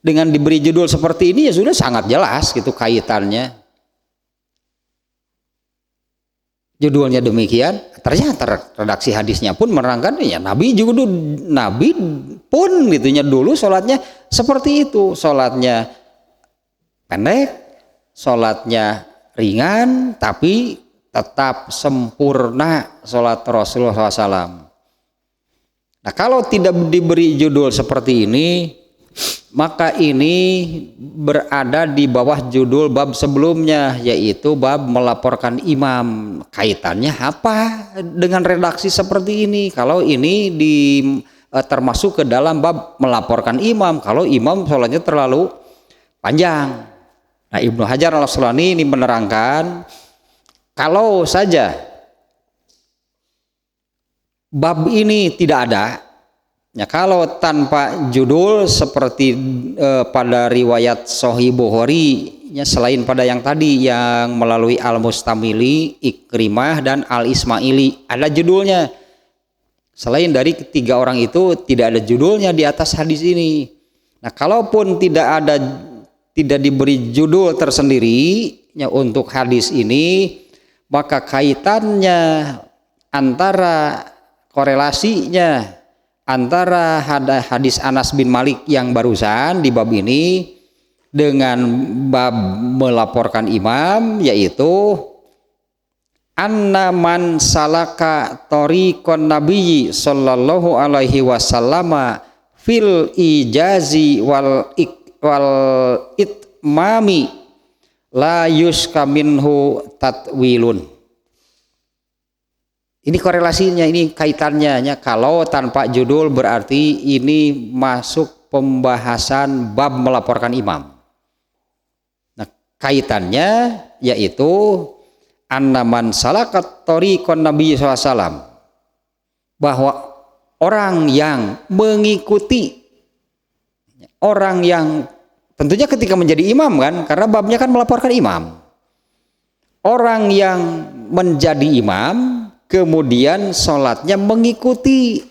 dengan diberi judul seperti ini ya sudah sangat jelas gitu kaitannya. Judulnya demikian, ternyata redaksi hadisnya pun menerangkan ya Nabi pun gitunya dulu sholatnya seperti itu, sholatnya pendek, sholatnya ringan, tapi tetap sempurna sholat Rasulullah SAW. Nah, kalau tidak diberi judul seperti ini, maka ini berada di bawah judul bab sebelumnya, yaitu bab melaporkan imam. Kaitannya apa dengan redaksi seperti ini? Kalau ini termasuk ke dalam bab melaporkan imam, kalau imam sholatnya terlalu panjang. Nah, Ibnu Hajar Al-Asqalani ini menerangkan kalau saja bab ini tidak ada, ya kalau tanpa judul seperti pada riwayat Sahih Bukhari, ya selain pada yang tadi yang melalui Al-Mustamili, Ikrimah dan Al-Ismaili ada judulnya. Selain dari ketiga orang itu tidak ada judulnya di atas hadis ini. Nah, kalaupun tidak diberi judul tersendiri ya untuk hadis ini, maka kaitannya antara korelasinya antara hadis Anas bin Malik yang barusan di bab ini dengan bab melaporkan imam, yaitu anna man salaka tariqon nabiyyi sallallahu alaihi wasallam fil ijazi wal itmami la yuska minhu tatwilun. Ini korelasinya, ini kaitannya ya. Kalau tanpa judul berarti ini masuk pembahasan bab melaporkan imam. Nah, kaitannya yaitu annaman salakat tariqon Nabi SAW, bahwa orang yang mengikuti, orang yang tentunya ketika menjadi imam kan, karena babnya kan melaporkan imam, orang yang menjadi imam kemudian sholatnya mengikuti,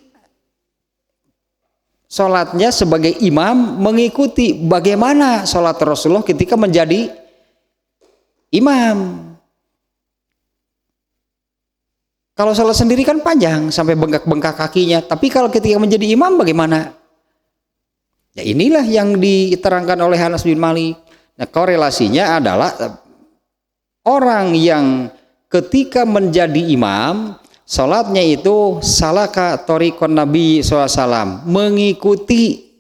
sholatnya sebagai imam mengikuti bagaimana sholat Rasulullah ketika menjadi imam. Kalau sholat sendiri kan panjang sampai bengkak-bengkak kakinya, tapi kalau ketika menjadi imam bagaimana? Ya inilah yang diterangkan oleh Anas bin Malik. Nah, korelasinya adalah orang yang ketika menjadi imam, sholatnya itu salaka tariqon Nabi SAW, mengikuti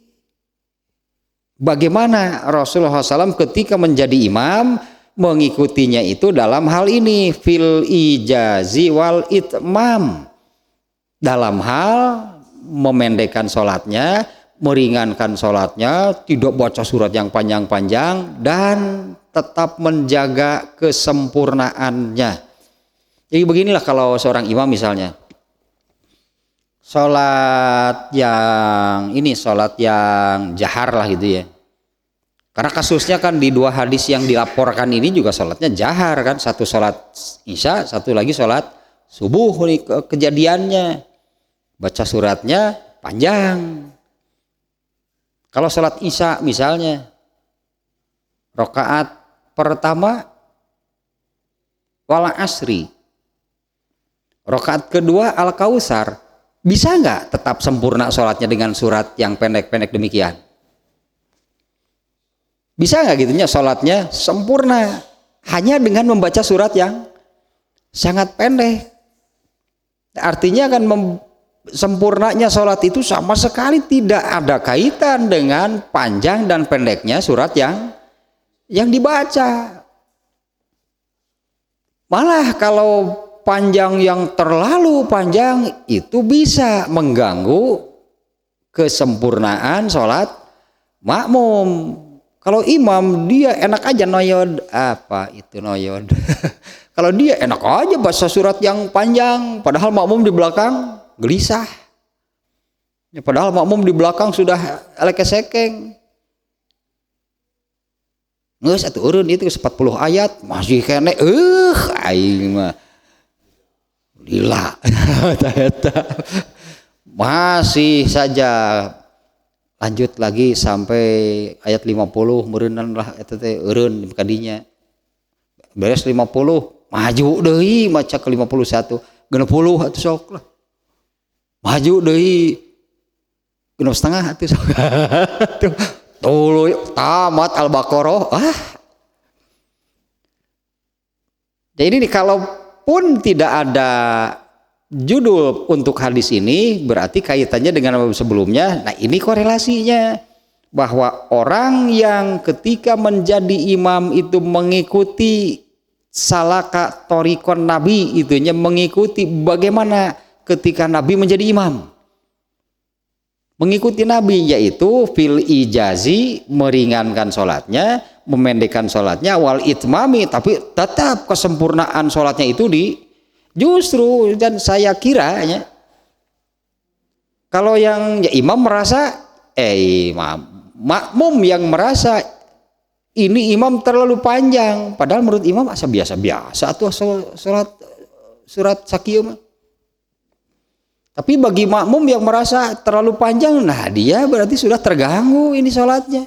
bagaimana Rasulullah SAW ketika menjadi imam, mengikutinya itu dalam hal ini fil ijazi wal itmam, dalam hal memendekkan sholatnya, meringankan sholatnya, tidak baca surat yang panjang-panjang, dan tetap menjaga kesempurnaannya. Jadi beginilah kalau seorang imam misalnya sholat yang jahar lah gitu ya. Karena kasusnya kan di dua hadis yang dilaporkan ini juga sholatnya jahar kan, satu sholat isya, satu lagi sholat subuh nih kejadiannya, baca suratnya panjang. Kalau sholat isya misalnya rakaat pertama wala asri, rakaat kedua al kausar, bisa nggak tetap sempurna sholatnya dengan surat yang pendek-pendek demikian? Bisa nggak gitunya sholatnya sempurna hanya dengan membaca surat yang sangat pendek? Artinya kan sempurnanya sholat itu sama sekali tidak ada kaitan dengan panjang dan pendeknya surat yang dibaca. Malah kalau panjang yang terlalu panjang itu bisa mengganggu kesempurnaan sholat makmum. Kalau imam dia enak aja noyod, apa itu noyod? Kalau dia enak aja baca surat yang panjang, padahal makmum di belakang gelisah. Ya, padahal makmum di belakang sudah leke-sekeng. Nges atuh urun itu 40 ayat masih kene aing mah lila. Masih saja lanjut lagi sampai ayat 50 meureunnan lah eta teh eureun kadinya. Beres 50 maju deui maca ke 51 60 atuh sok lah. Maju deui 6,5 atuh sok. Tuh tamat Al-Baqarah. Jadi ini kalaupun tidak ada judul untuk hadis ini berarti kaitannya dengan bab sebelumnya. Nah, ini korelasinya bahwa orang yang ketika menjadi imam itu mengikuti salaka torikon Nabi, itunya mengikuti bagaimana ketika Nabi menjadi imam, mengikuti Nabi, yaitu fil ijazi, meringankan sholatnya, memendekkan sholatnya, wal itmami, tapi tetap kesempurnaan sholatnya itu justru, dan saya kira ya, kalau yang ya, imam merasa makmum yang merasa ini imam terlalu panjang, padahal menurut imam asa biasa-biasa tuh surat sakieu. Tapi bagi makmum yang merasa terlalu panjang, nah dia berarti sudah terganggu ini sholatnya.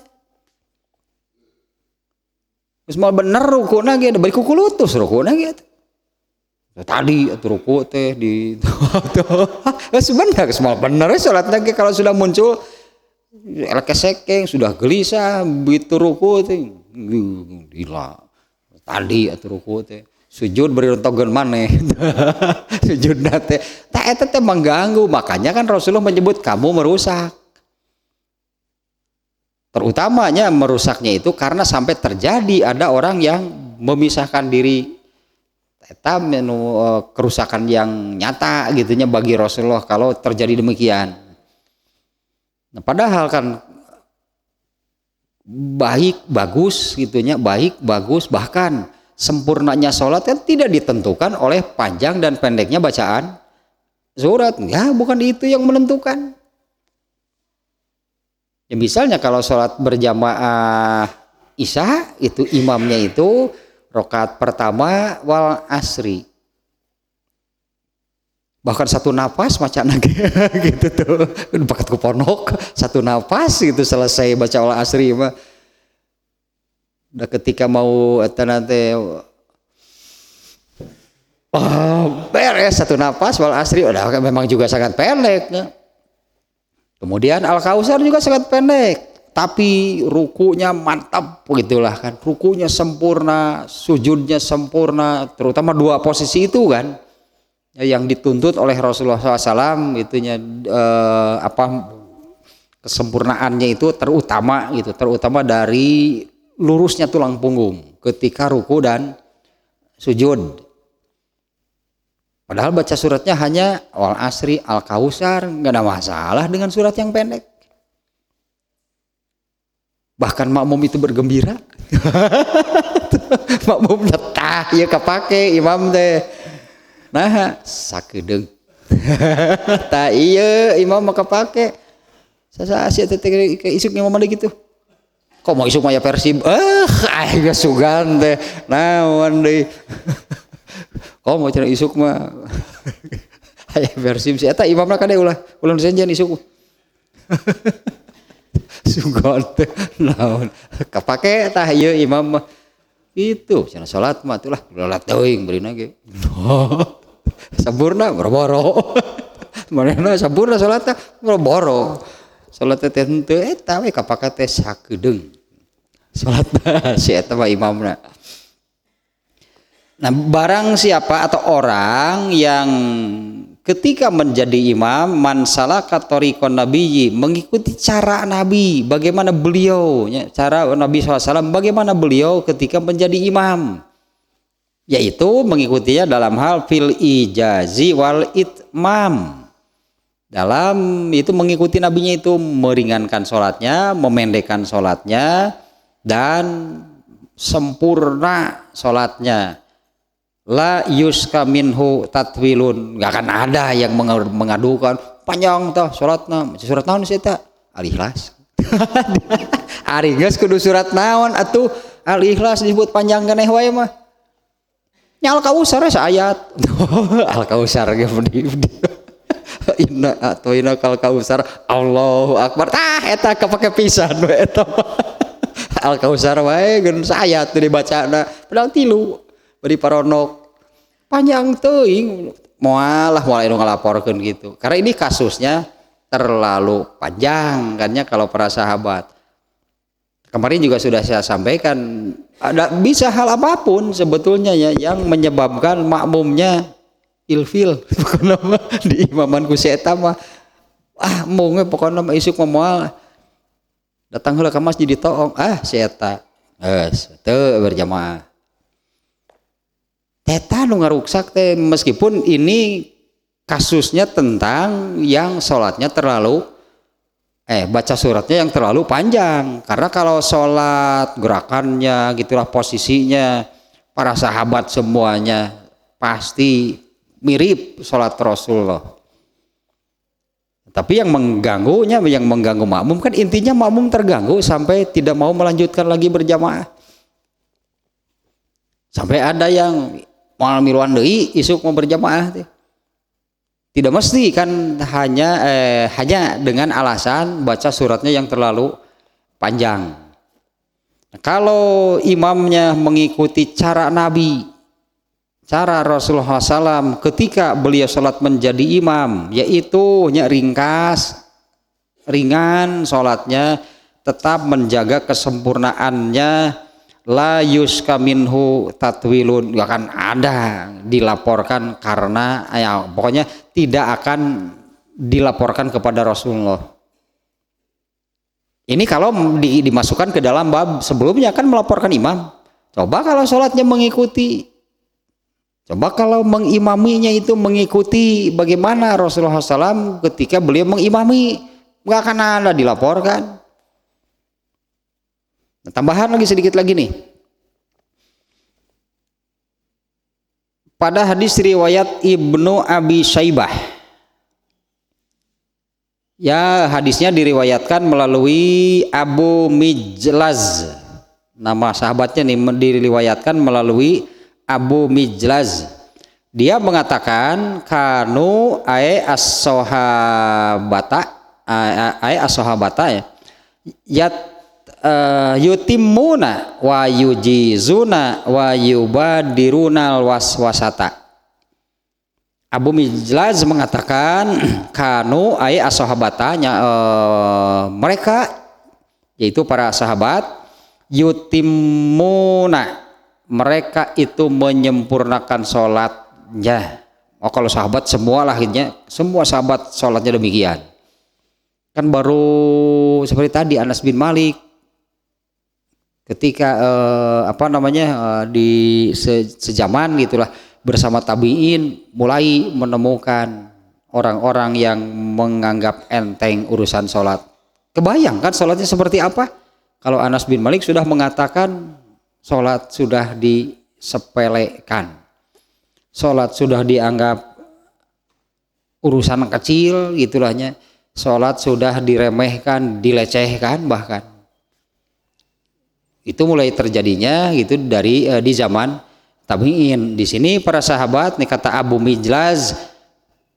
Terus mau bener rukuna gitu, bari kuku lutut rukuna gitu. Tadi atuh ruku teh di sebenarnya semua bener sholatnya kalau sudah muncul elek-sekeng, sudah gelisah begitu ruku teh gila. Tadi atuh ruku teh sujud beri rontogan maneh sujud nate tak eta teh mengganggu, makanya kan Rasulullah menyebut kamu merusak, terutamanya merusaknya itu karena sampai terjadi ada orang yang memisahkan diri, eta kerusakan yang nyata gitunya bagi Rasulullah kalau terjadi demikian. Nah, padahal kan baik bagus gitunya, baik bagus, bahkan sempurnanya sholat kan tidak ditentukan oleh panjang dan pendeknya bacaan surat, ya bukan itu yang menentukan. Ya misalnya kalau sholat berjamaah isya itu imamnya itu rakaat pertama wal asri, bahkan satu nafas macam gitu tuh, bakat kuponok satu nafas gitu selesai baca wal asri mah. Udah ketika mau nanti beres satu nafas wal asri udah memang juga sangat pendek ya. Kemudian al-kausar juga sangat pendek, tapi rukunya mantap begitulah kan, rukunya sempurna, sujudnya sempurna, terutama dua posisi itu kan yang dituntut oleh Rasulullah SAW itunya kesempurnaannya itu terutama gitu, terutama dari lurusnya tulang punggung ketika ruku dan sujud. Padahal baca suratnya hanya wal asri al-kausar, nggak ada masalah dengan surat yang pendek. Bahkan makmum itu bergembira. Makmum letah ya kepake imam teh. Nah, sakedeung. Tah ieu imam mah kepake. Sasa teh isuk imam mah gitu. Kok mau isuk maya Persib? Aing sugan teh. Naon deui. Kok mau cenah isuk mah. Aya Persib si eta imamna kade ulah senjan isuk. Sugan teh naon. Kapake tah ieu imam mah. Itu cenah salat mah atuh lah lalat teuing beurina ge. Sampurna boro-boro. Manehna sampurna salatna boro-boro. Salat teh henteu eta we kapake teh sakedeung. Salatna si eta mah imamna. Nah, barang siapa atau orang yang ketika menjadi imam man salaka thariqan nabiyyi, mengikuti cara Nabi, bagaimana beliau ya, cara Nabi SAW bagaimana beliau ketika menjadi imam, yaitu mengikutinya dalam hal fil ijazi wal itmam. Dalam itu mengikuti nabinya itu meringankan sholatnya, memendekkan sholatnya, dan sempurna sholatnya. La yuska minhu tatwilun, nggak akan ada yang mengadukan panjang toh sholatna. Surat naon sih tak? Al-Ikhlas. Ari geus kudu surat naon atuh Al-Ikhlas disebut panjang keneh wae mah. Nya Al-Kausar saayat. Al-Kausar ge inna atoina kal kausar Allahu akbar tah eta kapake pisan we eta al kausar wae geus sayat teu dibacana padahal 3 bari paronok panjang teuing moal anu ngalaporkeun gitu karena ini kasusnya terlalu panjang kan ya kalau para sahabat. Kemarin juga sudah saya sampaikan ada bisa hal apapun sebetulnya ya yang menyebabkan makmumnya ilfil pokoknya di imaman ku si eta mah moge pokoknya isuk moal datang heula ka masjid ditoong si eta geus teu berjamaah eta nu ngaruksak teh meskipun ini kasusnya tentang yang sholatnya terlalu baca suratnya yang terlalu panjang. Karena kalau sholat gerakannya gitulah, posisinya para sahabat semuanya pasti mirip sholat Rasulullah. Tapi yang mengganggu makmum kan, intinya makmum terganggu sampai tidak mau melanjutkan lagi berjamaah. Sampai ada yang mau miluan deui isuk mau berjamaah. Tidak mesti kan, hanya dengan alasan baca suratnya yang terlalu panjang. Kalau imamnya mengikuti cara Nabi, cara Rasulullah SAW ketika beliau sholat menjadi imam, yaitu ringkas, ringan sholatnya, tetap menjaga kesempurnaannya, la yuska minhu tatwilun, gak akan ada dilaporkan karena pokoknya tidak akan dilaporkan kepada Rasulullah. Ini kalau dimasukkan ke dalam bab sebelumnya kan melaporkan imam. Coba kalau sholatnya mengikuti, coba kalau mengimaminya itu mengikuti bagaimana Rasulullah SAW ketika beliau mengimami, gak akan ada dilaporkan. Nah, tambahan lagi sedikit lagi nih. Pada hadis riwayat Ibnu Abi Syaibah, ya hadisnya diriwayatkan melalui Abu Mijlaz. Nama sahabatnya nih diriwayatkan melalui Abu Mijlaz. Dia mengatakan kanu as-sahabata ya yutimuna wa yujizuna wa yubadirunal waswasata. Abu Mijlaz mengatakan kanu as-sahabatanya mereka, yaitu para sahabat, yutimuna, mereka itu menyempurnakan sholatnya. Kalau sahabat semua lahirnya, semua sahabat sholatnya demikian. Kan baru seperti tadi Anas bin Malik ketika di sejaman gitulah bersama tabiin mulai menemukan orang-orang yang menganggap enteng urusan sholat. Kebayang kan sholatnya seperti apa? Kalau Anas bin Malik sudah mengatakan sholat sudah disepelekan, sholat sudah dianggap urusan kecil gitulahnya, sholat sudah diremehkan, dilecehkan bahkan. Itu mulai terjadinya gitu dari di zaman tabi'in. Di sini para sahabat, nih kata Abu Mijlaz,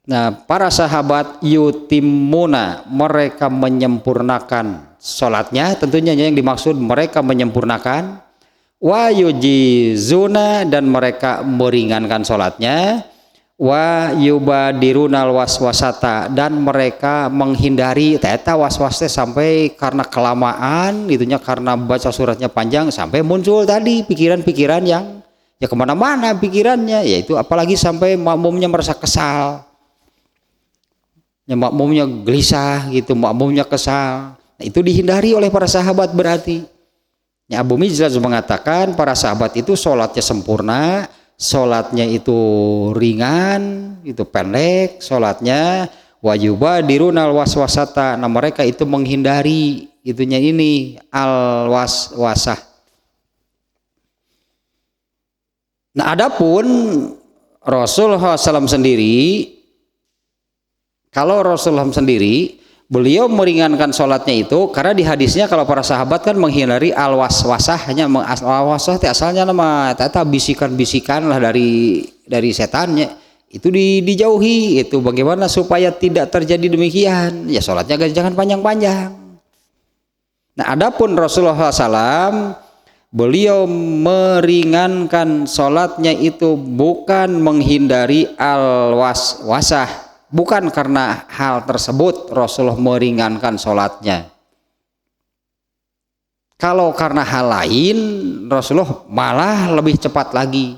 nah para sahabat yutimuna, mereka menyempurnakan sholatnya, tentunya yang dimaksud mereka menyempurnakan, wa yujizuna, dan mereka meringankan sholatnya, wa yubadirunal waswasata, dan mereka menghindari teta waswasnya sampai karena kelamaan itunya, karena baca suratnya panjang sampai muncul tadi pikiran-pikiran yang ya kemana-mana pikirannya, yaitu apalagi sampai makmumnya merasa kesal, ya makmumnya gelisah gitu, makmumnya kesal. Nah, itu dihindari oleh para sahabat berarti. Ya, Abu Mijlaz mengatakan para sahabat itu sholatnya sempurna, sholatnya itu ringan, itu pendek sholatnya, wajuba dirunal waswasata, nah mereka itu menghindari itunya ini al waswasah. Nah adapun Rasulullah SAW sendiri, kalau Rasulullah sendiri beliau meringankan sholatnya itu karena di hadisnya kalau para sahabat kan menghindari al waswasah, hanya al waswasah asalnya nama tata bisikan-bisikan lah dari setannya, itu dijauhi. Itu bagaimana supaya tidak terjadi demikian, ya sholatnya jangan panjang-panjang. Nah adapun Rasulullah SAW beliau meringankan sholatnya itu bukan menghindari al waswasah, bukan karena hal tersebut Rasulullah meringankan sholatnya. Kalau karena hal lain Rasulullah malah lebih cepat lagi.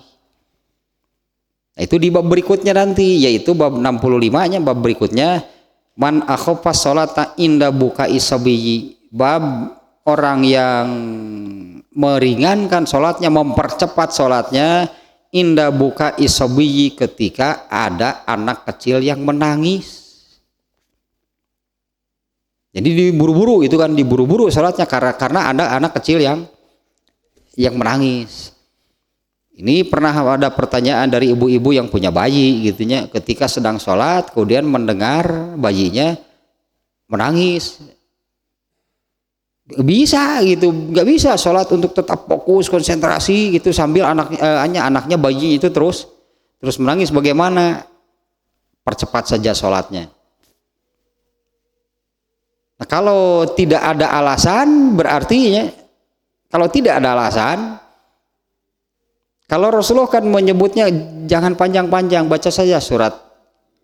Nah, itu di bab berikutnya nanti, yaitu bab 65-nya, bab berikutnya, man akhafa sholata inda buka isabiyi, bab orang yang meringankan sholatnya, mempercepat sholatnya inda buka isabiyi, ketika ada anak kecil yang menangis. Jadi diburu-buru itu kan, diburu-buru sholatnya karena ada anak kecil yang menangis. Ini pernah ada pertanyaan dari ibu-ibu yang punya bayi gitunya, ketika sedang sholat kemudian mendengar bayinya menangis. Bisa gitu, nggak bisa sholat untuk tetap fokus konsentrasi gitu sambil anaknya bayi itu terus menangis. Bagaimana? Percepat saja sholatnya. Nah, kalau tidak ada alasan, berarti kalau tidak ada alasan, kalau Rasulullah kan menyebutnya jangan panjang-panjang, baca saja surat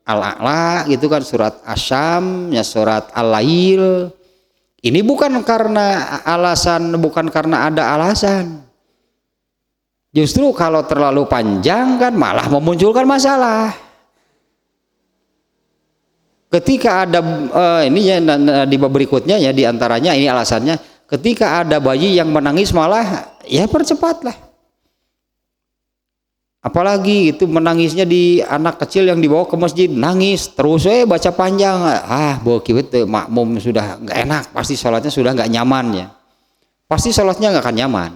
Al-A'la gitu kan, surat Asyam, ya surat Al-Lail. Ini bukan karena alasan, bukan karena ada alasan. Justru kalau terlalu panjang kan malah memunculkan masalah. Ketika ada ini ya di bab berikutnya ya, diantaranya ini alasannya, ketika ada bayi yang menangis malah ya percepatlah. Apalagi itu menangisnya di anak kecil yang dibawa ke masjid, nangis terus baca panjang, bawa kiwet makmum sudah nggak enak, pasti sholatnya sudah nggak nyaman ya, pasti sholatnya nggak akan nyaman.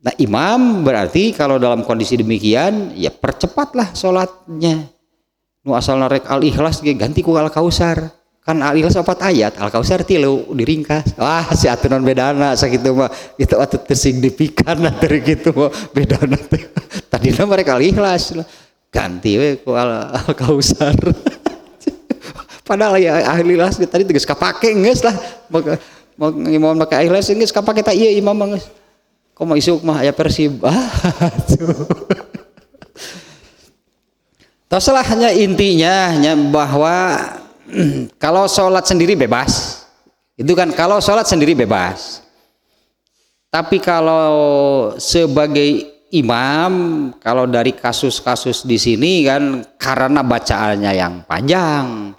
Nah, imam berarti kalau dalam kondisi demikian ya percepatlah sholatnya. Nu asal narek Al-Ikhlas ganti ku Al-Kausar, kan Al-Ikhlas 4 ayat, Al-Kausar 3 diringkas. Wah, si aturan bedana sakitu mah itu atuh tersignifikan dari kitu mah bedana teh. Tadina mereka Al-Ikhlas ganti we ku Al-Kausar. Padahal ya Al-Ikhlas tadi geus kapake geus lah. Imam make Al-Ikhlas geus kapake ta ieu imam geus. Komo isuk mah aya Persib. Terserah, hanya intinya bahwa kalau sholat sendiri bebas, itu kan kalau sholat sendiri bebas. Tapi kalau sebagai imam, kalau dari kasus-kasus di sini kan karena bacaannya yang panjang,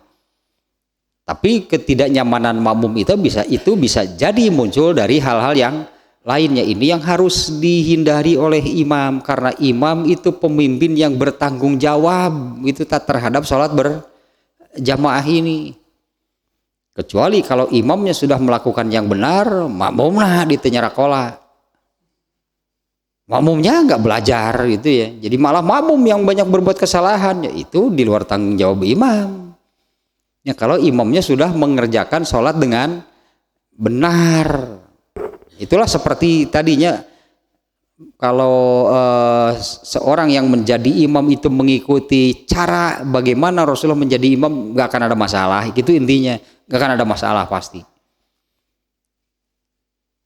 tapi ketidaknyamanan makmum itu bisa jadi muncul dari hal-hal yang lainnya. Ini yang harus dihindari oleh imam, karena imam itu pemimpin yang bertanggung jawab itu terhadap sholat berjamaah ini. Kecuali kalau imamnya sudah melakukan yang benar, makmumlah ditenyarakola. Makmumnya nggak belajar gitu ya, jadi malah makmum yang banyak berbuat kesalahan, ya itu di luar tanggung jawab imam. Ya kalau imamnya sudah mengerjakan sholat dengan benar. Itulah seperti tadinya kalau seorang yang menjadi imam itu mengikuti cara bagaimana Rasulullah menjadi imam, nggak akan ada masalah. Itu intinya, nggak akan ada masalah pasti.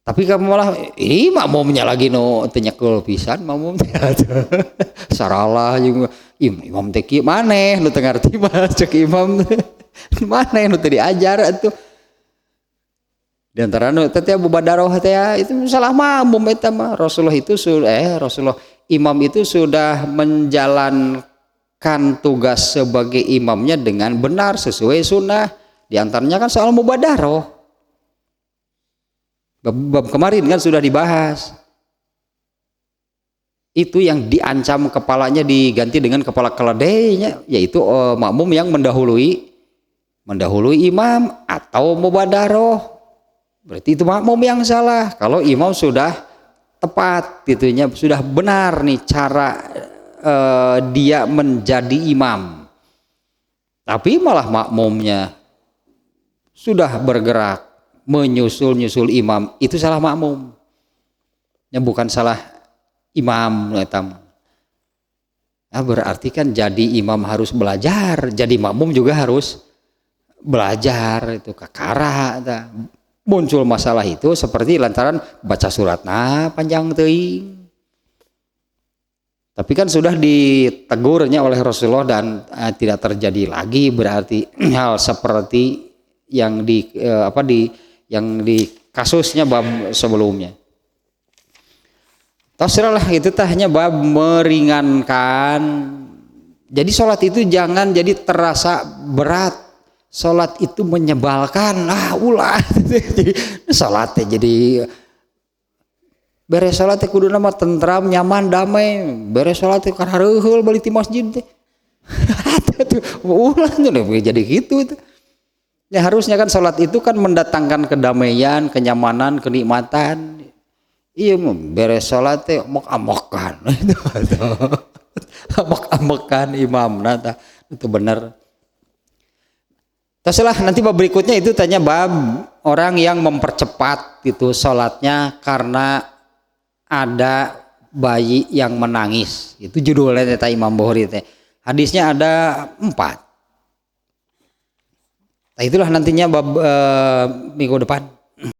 Tapi kamu malah ini makmumnya lagi tenyekul pisan makmumnya. Saralah juga imam teh kieu maneh nu teu ngarti mah cek imam maneh nu teu diajar atuh. Di antara teh Abu Badaroh teh itu salah makmum eta mah. Rasulullah imam itu sudah menjalankan tugas sebagai imamnya dengan benar sesuai sunnah. Di antaranya kan soal mubadaroh. Bab kemarin kan sudah dibahas. Itu yang diancam kepalanya diganti dengan kepala keledainya, yaitu makmum yang mendahului imam atau mubadaroh. Berarti itu makmum yang salah. Kalau imam sudah tepat gitunya, sudah benar nih cara dia menjadi imam, tapi malah makmumnya sudah bergerak menyusul imam, itu salah makmum, ya bukan salah imam. Nah, berarti kan jadi imam harus belajar, jadi makmum juga harus belajar. Itu kakara muncul masalah itu seperti lantaran baca surat panjang teuing. Tapi kan sudah ditegurnya oleh Rasulullah dan tidak terjadi lagi, berarti hal seperti yang di kasusnya bab sebelumnya. Tasirahlah itu hanya bab meringankan. Jadi sholat itu jangan jadi terasa berat. Sholat itu menyebalkan, ulah. Sholat jadi beres sholat kudu nama tentram, nyaman, damai. Beres sholat kan hareuheul balik di masjid teh. Ulah jadi gitu. Ya harusnya kan sholat itu kan mendatangkan kedamaian, kenyamanan, kenikmatan. Iya, beres sholat teh amok-amokan, amok-amokan imam, nata itu benar. Teruslah nanti bab berikutnya itu tanya bab orang yang mempercepat itu sholatnya karena ada bayi yang menangis. Itu judulnya teh Imam Bukhari teh. Hadisnya ada 4. Nah itulah nantinya bab minggu depan.